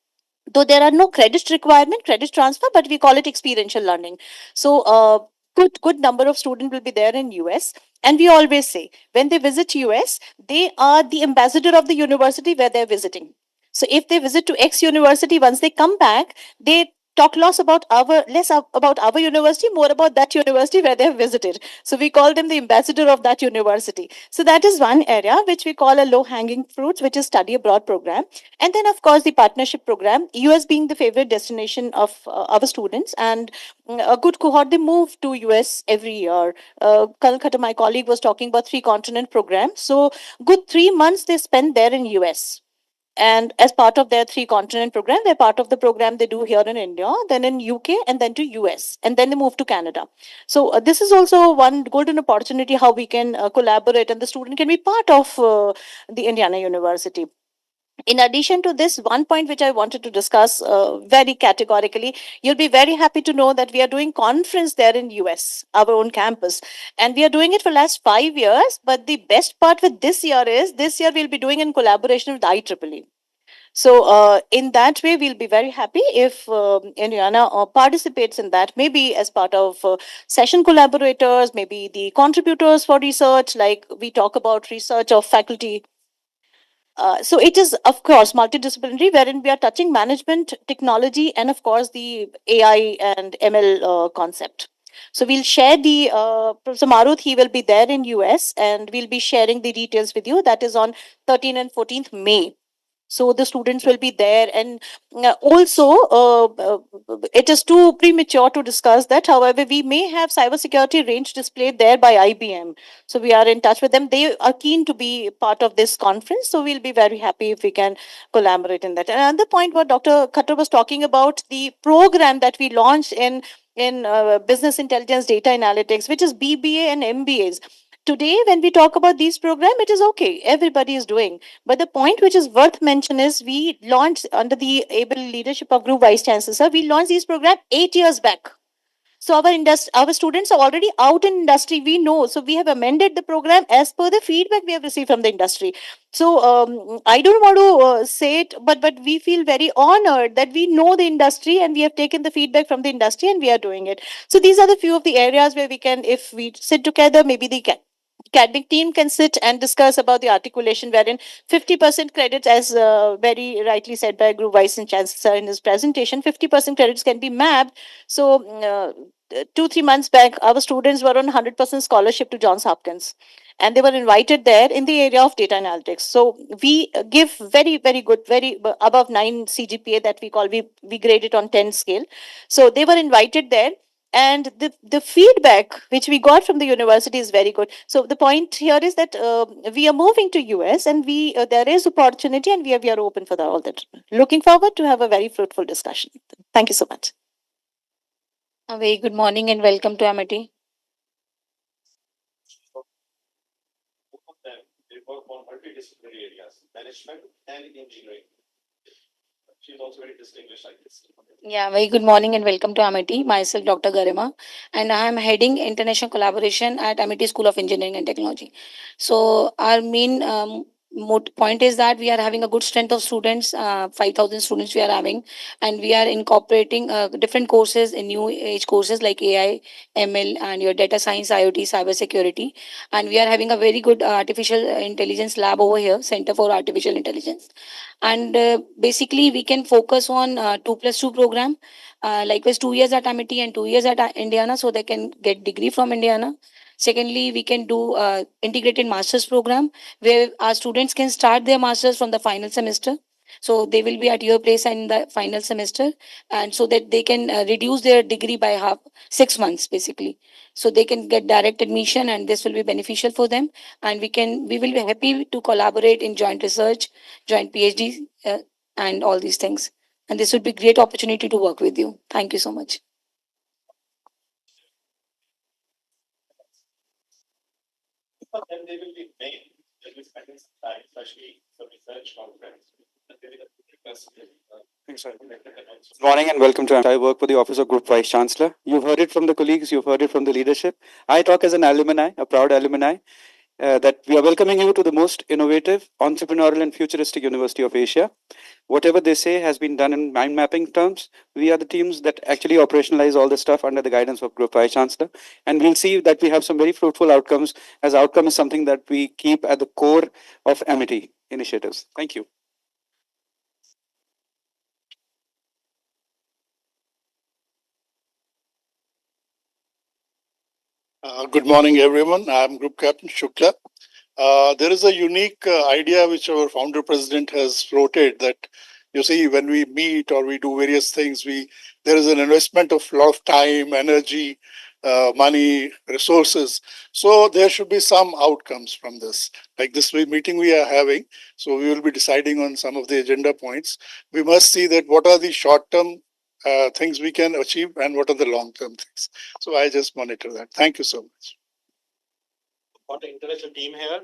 Though there are no credit requirement, credit transfer, but we call it experiential learning. So good number of students will be there in US. And we always say when they visit US, they are the ambassador of the university where they're visiting. So if they visit to X university, once they come back, they talk less about our university, more about that university where they have visited. So we call them the ambassador of that university. So that is one area which we call a low hanging fruits, which is study abroad program. And then of course the partnership program, US being the favorite destination of our students, and a good cohort, they move to US every year. Calcutta, my colleague was talking about 3 continent program. So good 3 months they spend there in US. And as part of their 3 continent program, they're part of the program they do here in India, then in UK, and then to US, and then they move to Canada. So this is also one golden opportunity how we can collaborate, and the student can be part of the Indiana University. In addition to this, one point which I wanted to discuss very categorically, you'll be very happy to know that we are doing conference there in US, our own campus, and we are doing it for last 5 years. But the best part with this year is this year we'll be doing in collaboration with IEEE. So, in that way, we'll be very happy if Indiana participates in that, maybe as part of session collaborators, maybe the contributors for research, like we talk about research of faculty. So it is, of course, multidisciplinary, wherein we are touching management, technology, and of course the AI and ML concept. So we'll share the Professor Maruth. He will be there in US, and we'll be sharing the details with you. That is on 13th and 14th May. So the students will be there, and also it is too premature to discuss that. However, we may have cybersecurity range displayed there by IBM, so we are in touch with them. They are keen to be part of this conference, so we'll be very happy if we can collaborate in that. And another point what Dr. Khattar was talking about, the program that we launched in business intelligence data analytics, which is BBA and MBAs. Today, when we talk about these programs, it is okay. Everybody is doing. But the point which is worth mention is we launched under the able leadership of Group Vice Chancellor, sir, we launched these programs 8 years back. So our students are already out in industry. We know. So we have amended the program as per the feedback we have received from the industry. So I don't want to say it, but we feel very honored that we know the industry and we have taken the feedback from the industry and we are doing it. So these are the few of the areas where we can, if we sit together, maybe the academic team can sit and discuss about the articulation, wherein 50% credits, as very rightly said by Group Vice Chancellor in his presentation, 50% credits can be mapped. So 2-3 months back, our students were on 100% scholarship to Johns Hopkins, and they were invited there in the area of data analytics. So we give very good, very above 9 CGPA that we call, we grade it on 10 scale. So they were invited there, and the feedback which we got from the university is very good. So the point here is that we are moving to US, and we there is opportunity, and we are open for that, all that. Looking forward to have a very fruitful discussion. Thank you so much. A very good morning and welcome to Amity. Both of them, they work on multidisciplinary areas, management and engineering. She's also very distinguished like this. Yeah, very good morning and welcome to Amity. Myself, Dr. Garima, and I am heading international collaboration at Amity School of Engineering and Technology. So, our main point is that we are having a good strength of students, 5,000 students we are having, and we are incorporating different courses in new age courses like AI, ML, and your data science, IoT, cybersecurity. And we are having a very good artificial intelligence lab over here, Center for Artificial Intelligence. And basically we can focus on 2+2 program, likewise 2 years at Amity and 2 years at Indiana, so they can get degree from Indiana. Secondly, we can do integrated masters program where our students can start their masters from the final semester. So they will be at your place in the final semester, and so that they can reduce their degree by half, 6 months basically. So they can get direct admission, and this will be beneficial for them. And we will be happy to collaborate in joint research, joint PhD, and all these things. And this would be great opportunity to work with you. Thank you so much. But then they will be main, they will spend some time, especially for research conference. Good morning and welcome to I work for the Office of Group Vice Chancellor. You've heard it from the colleagues, you've heard it from the leadership. I talk as an alumni, a proud alumni, that we are welcoming you to the most innovative, entrepreneurial and futuristic University of Asia. Whatever they say has been done in mind mapping terms. We are the teams that actually operationalize all this stuff under the guidance of Group Vice Chancellor. And we'll see that we have some very fruitful outcomes, as outcome is something that we keep at the core of Amity initiatives. Thank you. Good morning, everyone. I'm Group Captain Shukla. There is a unique idea which our founder president has floated, that you see, when we meet or we do various things, there is an investment of a lot of time, energy, money, resources. So there should be some outcomes from this. Like this meeting we are having, so we will be deciding on some of the agenda points. We must see that what are the short-term things we can achieve and what are the long-term things. So I just monitor that. Thank you so much. got an international team here.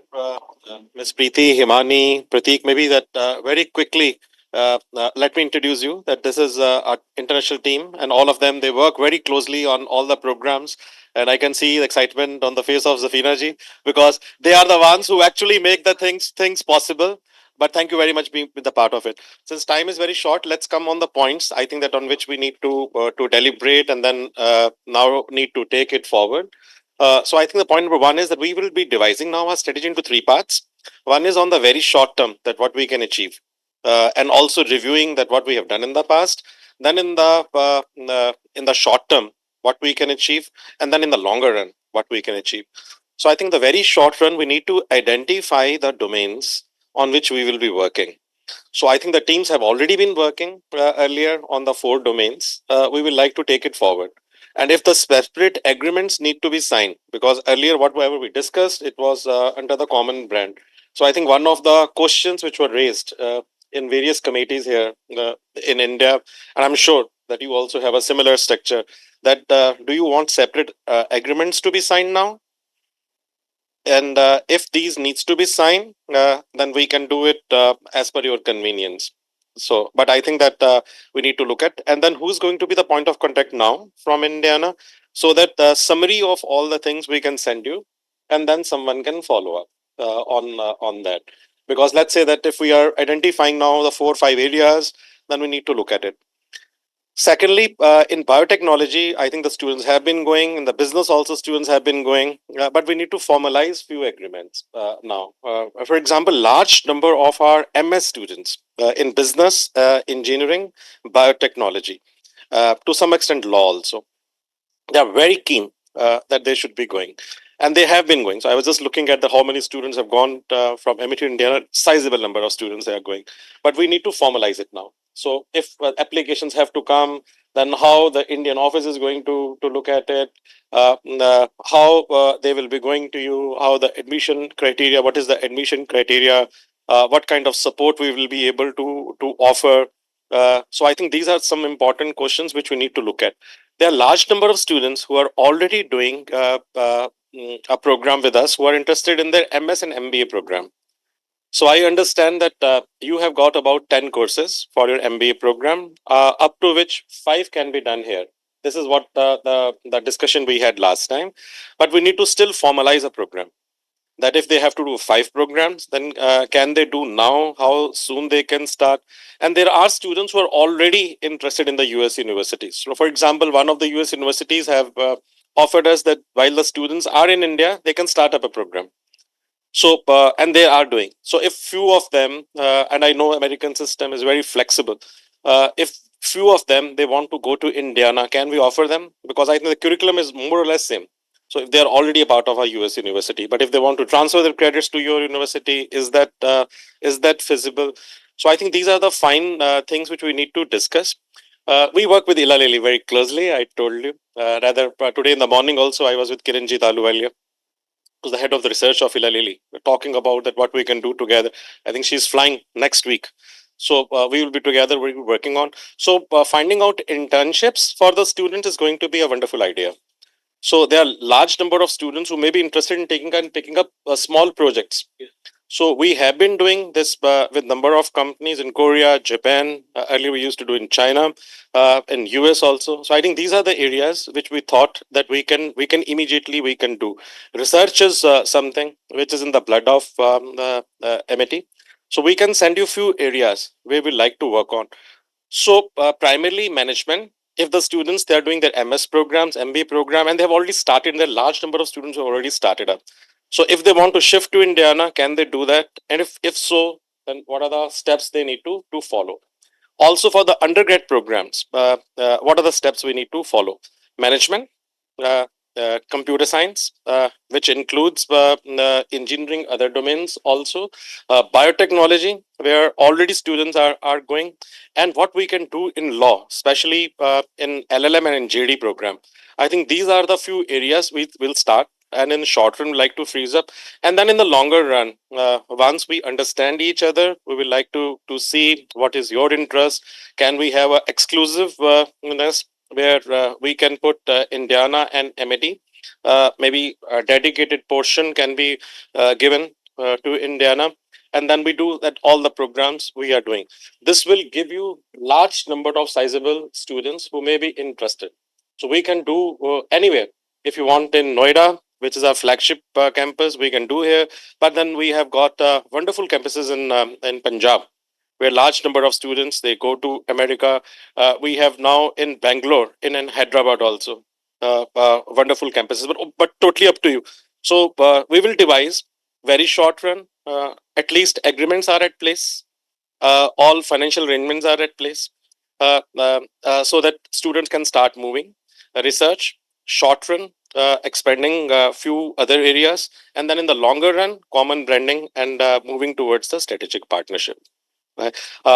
Ms. Preeti, Himani, Prateek, maybe that very quickly, let me introduce you that this is our international team and all of them, they work very closely on all the programs. And I can see the excitement on the face of Zafina ji because they are the ones who actually make the things possible. But thank you very much being with the part of it. Since time is very short, let's come on the points. I think that on which we need to deliberate and then now need to take it forward. So I think the point number one is that we will be devising now our strategy into three parts. One is on the very short term that what we can achieve, and also reviewing that what we have done in the past. Then in the short term what we can achieve, and then in the longer run what we can achieve. So I think the very short run we need to identify the domains on which we will be working. So I think the teams have already been working earlier on the four domains. We will like to take it forward. And if the separate agreements need to be signed, because earlier whatever we discussed, it was under the common brand. So I think one of the questions which were raised in various committees here in India, and I'm sure that you also have a similar structure, that do you want separate agreements to be signed now? And if these needs to be signed, then we can do it as per your convenience. So but I think that we need to look at, and then who's going to be the point of contact now from Indiana, so that the summary of all the things we can send you, and then someone can follow up on that. Because let's say that if we are identifying now the 4 or 5 areas, then we need to look at it. Secondly, in biotechnology, I think the students have been going, in the business also students have been going, but we need to formalize few agreements now. For example, large number of our MS students in business, engineering, biotechnology, to some extent law also, they are very keen that they should be going. And they have been going. So I was just looking at how many students have gone from MIT to Indiana, sizable number of students they are going. But we need to formalize it now. So if applications have to come, then how the Indian office is going to look at it, how they will be going to you, how the admission criteria, what is the admission criteria, what kind of support we will be able to offer. So I think these are some important questions which we need to look at. There are large number of students who are already doing a program with us who are interested in their MS and MBA program. So I understand that you have got about 10 courses for your MBA program, up to which 5 can be done here. This is what the discussion we had last time, but we need to still formalize a program. That if they have to do 5 programs, then can they do now? How soon they can start? And there are students who are already interested in the US universities. So for example, one of the US universities have offered us that while the students are in India, they can start up a program. So and they are doing. So if few of them, and I know American system is very flexible, if few of them they want to go to Indiana, can we offer them? Because I think the curriculum is more or less same. So if they are already a part of a US university, but if they want to transfer their credits to your university, is that feasible? So I think these are the fine things which we need to discuss. We work with Ila Lilly very closely. I told you today in the morning also I was with Kiranjit Aluwalia, who's the head of the research of Ila Lilly. We're talking about that what we can do together. I think she's flying next week. So we will be together, we'll be working on. So finding out internships for the students is going to be a wonderful idea. So there are large number of students who may be interested in picking up small projects. So we have been doing this with number of companies in Korea, Japan. Earlier we used to do in China, in US also. So I think these are the areas which we thought that we can immediately we can do. Research is something which is in the blood of MIT. So we can send you few areas where we like to work on. So primarily management. If the students they are doing their MS programs, MBA program, and they have already started, there are large number of students who have already started up. So if they want to shift to Indiana, can they do that? And if so, then what are the steps they need to follow? Also for the undergrad programs, what are the steps we need to follow? Management, computer science, which includes engineering, other domains also, biotechnology, where already students are going, and what we can do in law, especially in LLM and in JD program. I think these are the few areas we will start, and in the short run, we like to freeze up, and then in the longer run, once we understand each other, we will like to see what is your interest. Can we have an exclusive where we can put Indiana and MIT maybe a dedicated portion can be given to Indiana. And then we do that all the programs we are doing. This will give you large number of sizable students who may be interested. So we can do anywhere. If you want in Noida, which is our flagship campus, we can do here. But then we have got wonderful campuses in Punjab, where large number of students they go to America. We have now in Bangalore, in Hyderabad also, wonderful campuses. But totally up to you. So we will devise very short run. At least agreements are at place. All financial arrangements are at place, so that students can start moving. Research, short run, expanding a few other areas, and then in the longer run, common branding and moving towards the strategic partnership.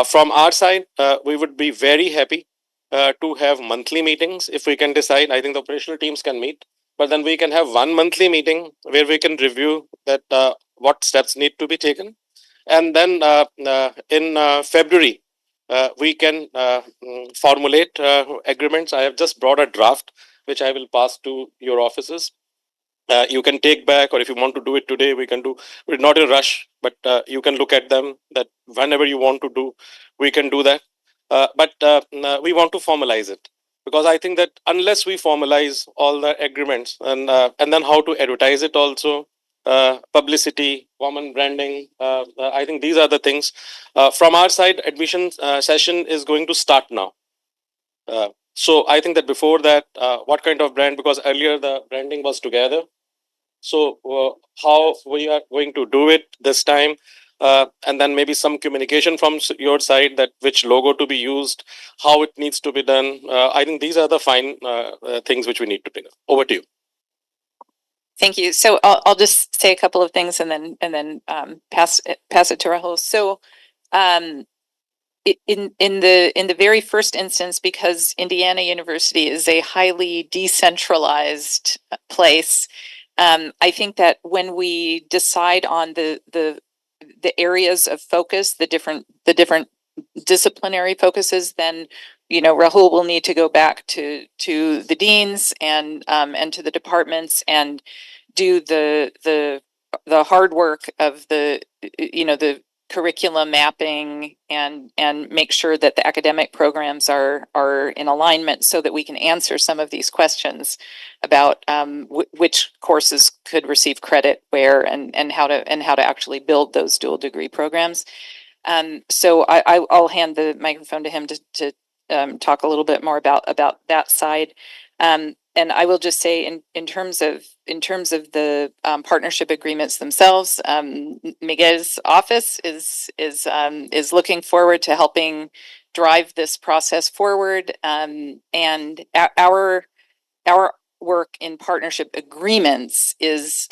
From our side, we would be very happy to have monthly meetings if we can decide. I think the operational teams can meet, but then we can have one monthly meeting where we can review that what steps need to be taken, and then in February we can formulate agreements. I have just brought a draft which I will pass to your offices. You can take back, or if you want to do it today, we can do. We're not in a rush, but you can look at them. That whenever you want to do, we can do that. But we want to formalize it, because I think that unless we formalize all the agreements and then how to advertise it also, publicity, common branding. I think these are the things. From our side, admission session is going to start now. So I think that before that, what kind of brand? Because earlier the branding was together. So how we are going to do it this time, and then maybe some communication from your side, that which logo to be used, how it needs to be done. I think these are the fine things which we need to bring up. Over to you. Thank you. So I'll just say a couple of things and then pass it to Rahul. So in the very first instance, because Indiana University is a highly decentralized place, I think that when we decide on the areas of focus, the different disciplinary focuses, then Rahul will need to go back to the deans and to the departments and do the hard work of the curriculum mapping and make sure that the academic programs are in alignment, so that we can answer some of these questions about which courses could receive credit where, and how to actually build those dual degree programs. So I'll hand the microphone to him to talk a little bit more about that side. And I will just say, in terms of the partnership agreements themselves, Miguel's office is looking forward to helping drive this process forward. And our work in partnership agreements is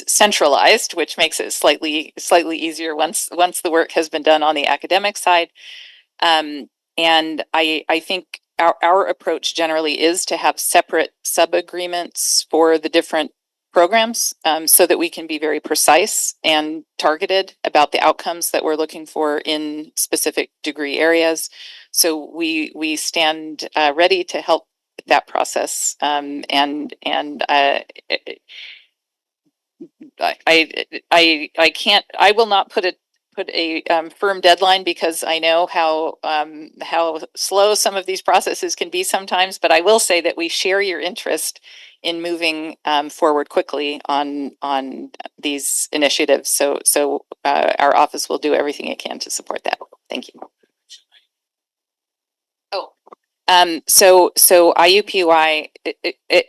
centralized, which makes it slightly easier once the work has been done on the academic side. And I think our approach generally is to have separate sub-agreements for the different programs, so that we can be very precise and targeted about the outcomes that we're looking for in specific degree areas. So we stand ready to help with that process. I will not put a firm deadline, because I know how slow some of these processes can be sometimes, but I will say that we share your interest in moving forward quickly on these initiatives. So our office will do everything it can to support that. Thank you. So IUPUI,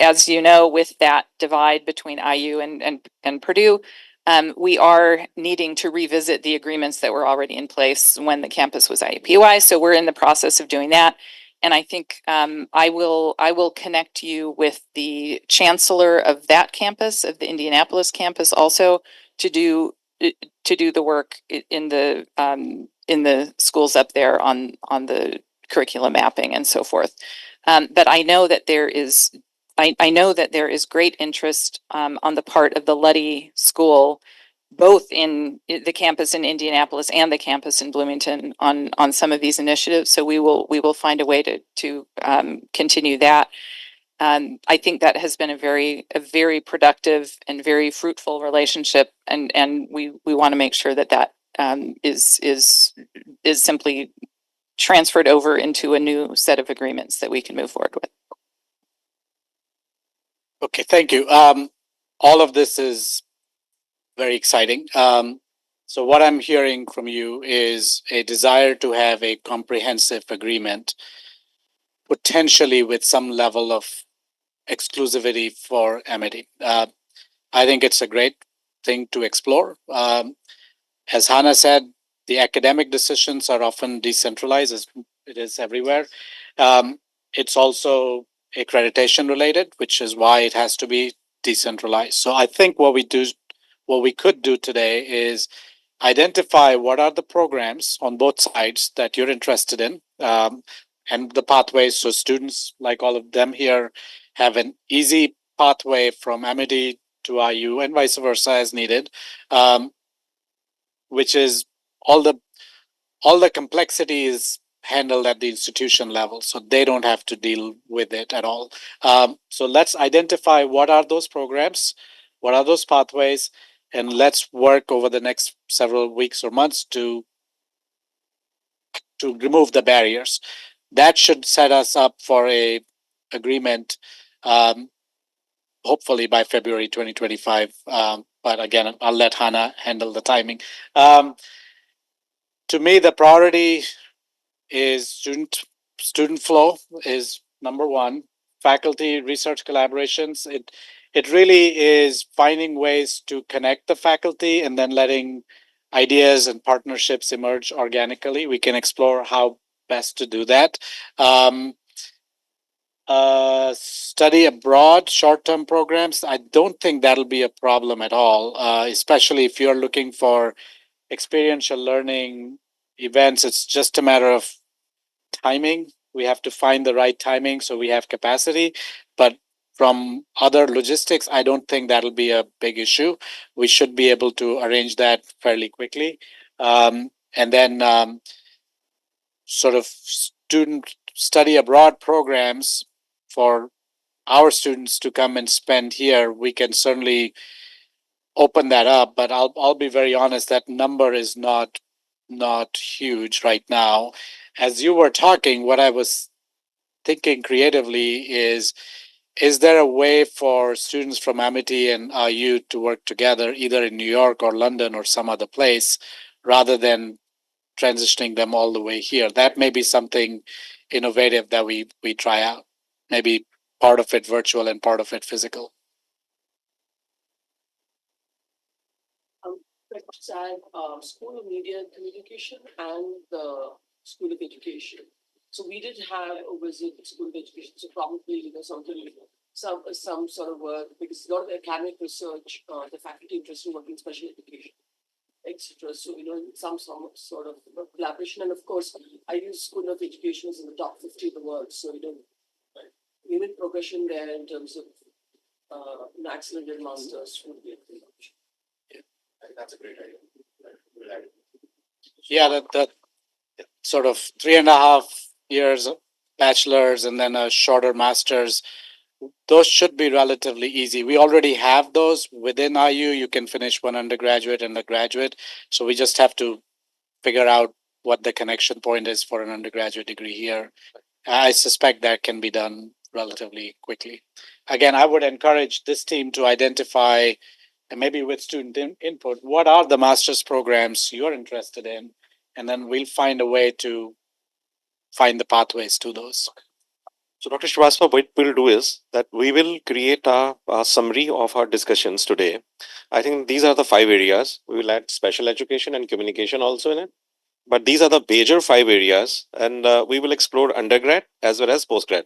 as you know, with that divide between IU and Purdue, we are needing to revisit the agreements that were already in place when the campus was IUPUI. So we're in the process of doing that. And I think I will connect you with the chancellor of that campus, of the Indianapolis campus, also to do the work in the schools up there on the curriculum mapping and so forth. But I know that there is great interest on the part of the Luddy School, both in the campus in Indianapolis and the campus in Bloomington, on some of these initiatives. So we will find a way to continue that. I think that has been a very productive and very fruitful relationship, and we want to make sure that that is simply transferred over into a new set of agreements that we can move forward with. Okay, thank you. All of this is very exciting. So what I'm hearing from you is a desire to have a comprehensive agreement, potentially with some level of exclusivity for Amity. I think it's a great thing to explore. As Hannah said, the academic decisions are often decentralized, as it is everywhere. It's also accreditation related, which is why it has to be decentralized. So I think what we could do today is identify what are the programs on both sides that you're interested in, and the pathways, so students like all of them here have an easy pathway from Amity to IU and vice versa as needed, which is all the complexity is handled at the institution level, so they don't have to deal with it at all. So let's identify what are those programs, what are those pathways, and let's work over the next several weeks or months to remove the barriers. That should set us up for a agreement, hopefully by February 2025. But again, I'll let Hannah handle the timing. To me, the priority is student flow is number one. Faculty research collaborations. It really is finding ways to connect the faculty and then letting ideas and partnerships emerge organically. We can explore how best to do that. Study abroad, short-term programs. I don't think that'll be a problem at all, especially if you're looking for experiential learning events. It's just a matter of timing. We have to find the right timing so we have capacity. But from other logistics, I don't think that'll be a big issue. We should be able to arrange that fairly quickly. And then sort of student study abroad programs for our students to come and spend here, we can certainly open that up. But I'll be very honest, that number is not huge right now. As you were talking, what I was thinking creatively is there a way for students from Amity and IU to work together, either in New York or London or some other place, rather than transitioning them all the way here? That may be something innovative that we try out. Maybe part of it virtual and part of it physical. School of Media and Communication and the School of Education. So we did have a visit to School of Education. So probably some sort of work, because a lot of the academic research, the faculty interested in working in special education, etc. So some sort of collaboration, and of course, I use School of Education is in the top 50 of the world. So unit progression there in terms of an accelerated masters would be a great option. That's a great idea. Yeah, that sort of 3.5 years bachelor's and then a shorter master's, those should be relatively easy. We already have those within IU. You can finish one undergraduate and a graduate. So we just have to figure out what the connection point is for an undergraduate degree here. I suspect that can be done relatively quickly. Again, I would encourage this team to identify, and maybe with student input, what are the master's programs you're interested in? And then we'll find a way to find the pathways to those. So, Dr. Srivastava, what we'll do is that we will create a summary of our discussions today. I think these are the 5 areas. We will add special education and communication also in it. But these are the major 5 areas, and we will explore undergrad as well as postgrad,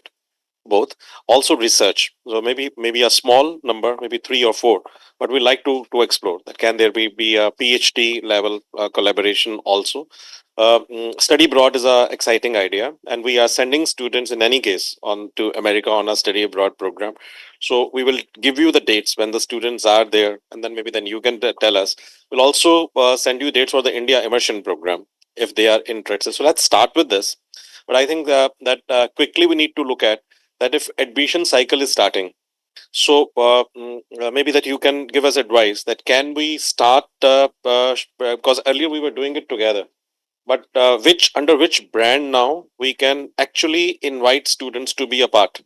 both. Also research. So maybe a small number, maybe 3 or 4, but we like to explore that. Can there be a PhD level collaboration also? Study abroad is a exciting idea, and we are sending students in any case on to America on a study abroad program. So we will give you the dates when the students are there, and then maybe you can tell us. We'll also send you dates for the India immersion program if they are interested. So let's start with this. But I think that quickly we need to look at that if admission cycle is starting, so maybe that you can give us advice that can we start because earlier we were doing it together, but which under which brand now we can actually invite students to be a part.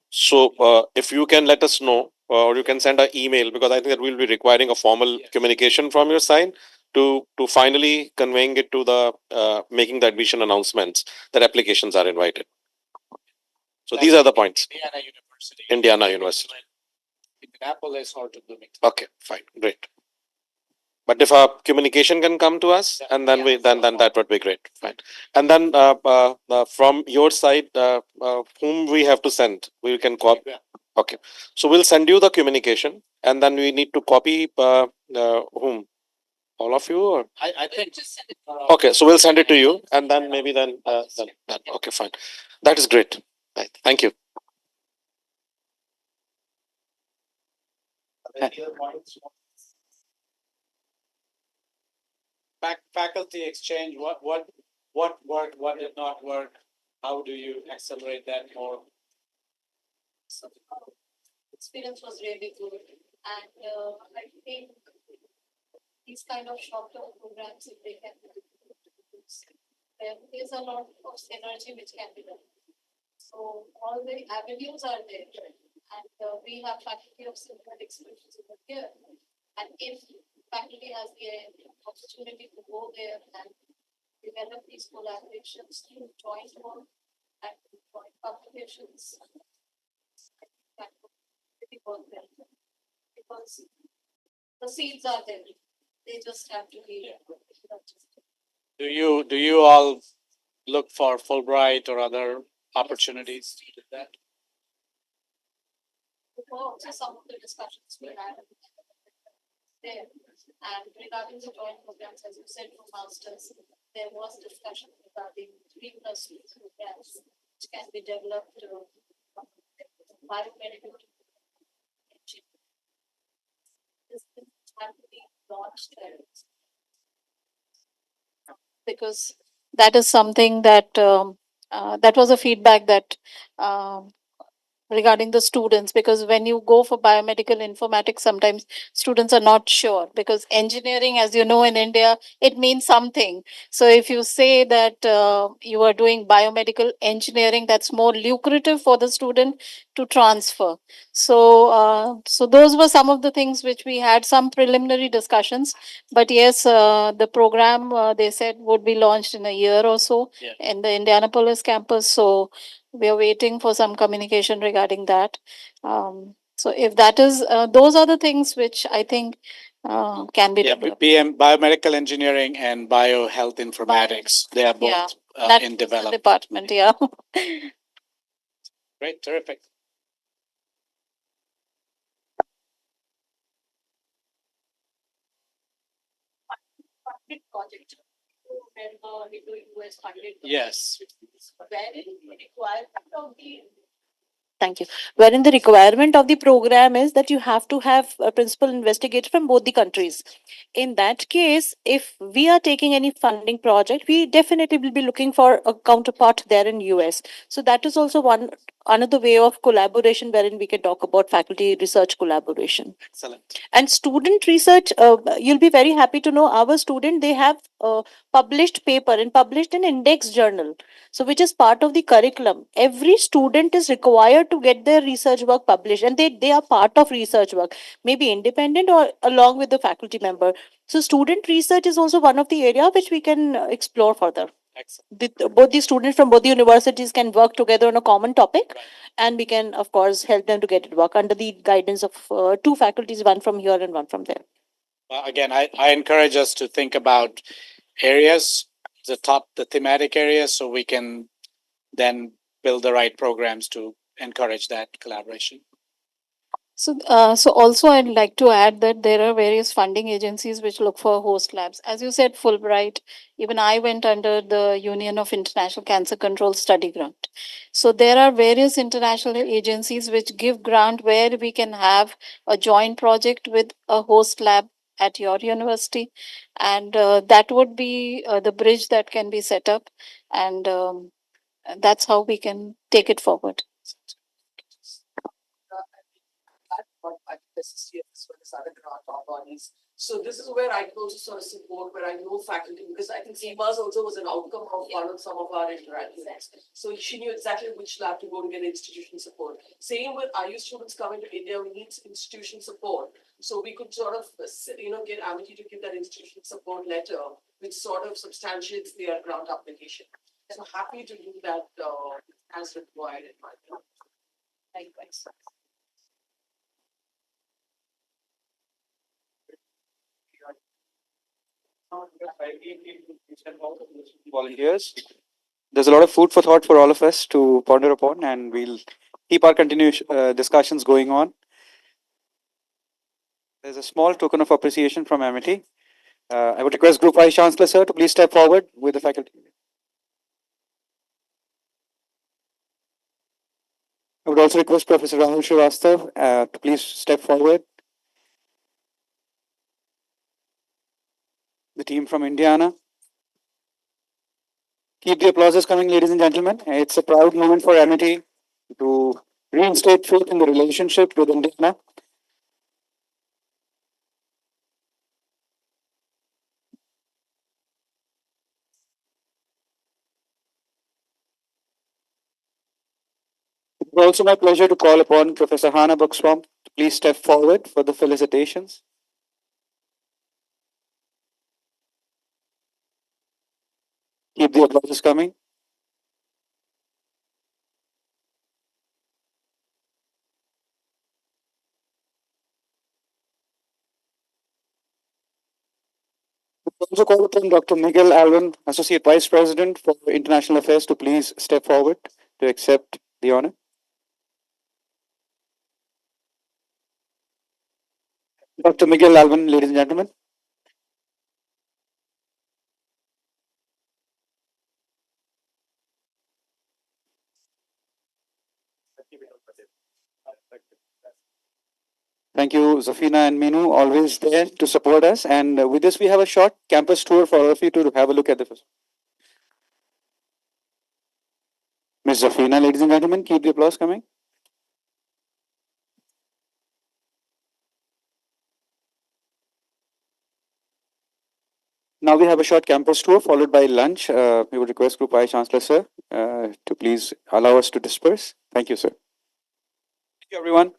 So if you can let us know, or you can send an email, because I think that we'll be requiring a formal communication from your side to finally conveying it to the making the admission announcements that applications are invited. So these are the points. Indiana University. Indiana University. Indianapolis or to Bloomington. Okay, fine, great. But if a communication can come to us, and then we then that would be great. Fine. And then from your side, whom we have to send, we can copy. Yeah. Okay, so we'll send you the communication, and then we need to copy whom? All of you, or I think just send it. okay, so we'll send it to you, and then maybe then okay, fine. That is great. Right. Thank you. Faculty exchange, what worked, what did not work? How do you accelerate that more? Experience was really good, and I think these kind of short-term programs, if they can, there is a lot of synergy which can be done. So all the avenues are there, and we have faculty of similar experience over here. And if faculty has the opportunity to go there and develop these collaborations through joint work and joint publications, that would really work well, because the seeds are there. They just have to be. Do you all look for Fulbright or other opportunities to do that? Also, some of the discussions we had there, and regarding the joint programs, as you said, for masters, there was discussion regarding 3+2 programs which can be developed biomedical. This have to be launched there, because that is something that that was a feedback that regarding the students, because when you go for biomedical informatics, sometimes students are not sure, because engineering, as you know, in India, it means something. So if you say that you are doing biomedical engineering, that's more lucrative for the student to transfer. So so those were some of the things which we had some preliminary discussions. But yes, the program they said would be launched in a year or so in the Indianapolis campus. So we are waiting for some communication regarding that. So if that is, those are the things which I think can be developed. Biomedical engineering and biohealth informatics, they are both That in is the development. department, yeah. Great, terrific. Project. Yes. Thank you. Wherein the requirement of the program is that you have to have a principal investigator from both the countries. In that case, if we are taking any funding project, we definitely will be looking for a counterpart there in US. So that is also one another way of collaboration wherein we can talk about faculty research collaboration. Excellent. And student research, you'll be very happy to know our student, they have published paper and published in index journal, so which is part of the curriculum. Every student is required to get their research work published, and they are part of research work, maybe independent or along with the faculty member. So student research is also one of the area which we can explore further. Both the students from both the universities can work together on a common topic, and we can of course help them to get it work under the guidance of two faculties, one from here and one from there. Again, I encourage us to think about areas, the thematic areas, so we can then build the right programs to encourage that collaboration. So, so also I'd like to add that there are various funding agencies which look for host labs. As you said, Fulbright, even I went under the Union of International Cancer Control Study Grant. So there are various international agencies which give grant where we can have a joint project with a host lab at your university. And that would be the bridge that can be set up. And that's how we can take it forward. SSTF as well as other grant bodies. So this is where I can also sort of support, where I know faculty, because I think CMAS also was an outcome of one of some of our interactions. So she knew exactly which lab to go to get institution support. Same with IU students coming to India, we need institution support. So we could sort of, get Amity to give that institution support letter, which sort of substantiates their grant application. So happy to do that as required in my view. Likewise. Volunteers. There's a lot of food for thought for all of us to ponder upon, and we'll keep our continuous discussions going on. There's a small token of appreciation from Amity. I would request Group Vice Chancellor, sir, to please step forward with the faculty. I would also request Professor Rahul Srivastav to please step forward. The team from Indiana. Keep the applauses coming, ladies and gentlemen. It's a proud moment for Amity to reinstate faith in the relationship with Indiana. It's also my pleasure to call upon Professor Hannah Buxbaum to please step forward for the felicitations. Keep the applauses coming. Also call upon Dr. Miguel Alvin, Associate Vice President for International Affairs, to please step forward to accept the honor. Dr. Miguel Alvin, ladies and gentlemen. Thank you, Zafina and Minu, always there to support us. And with this, we have a short campus tour for all of you to have a look at the. Ms. Zafina, ladies and gentlemen, keep the applause coming. Now we have a short campus tour followed by lunch. We would request Group Vice Chancellor, sir, to please allow us to disperse. Thank you, sir. Thank you, everyone.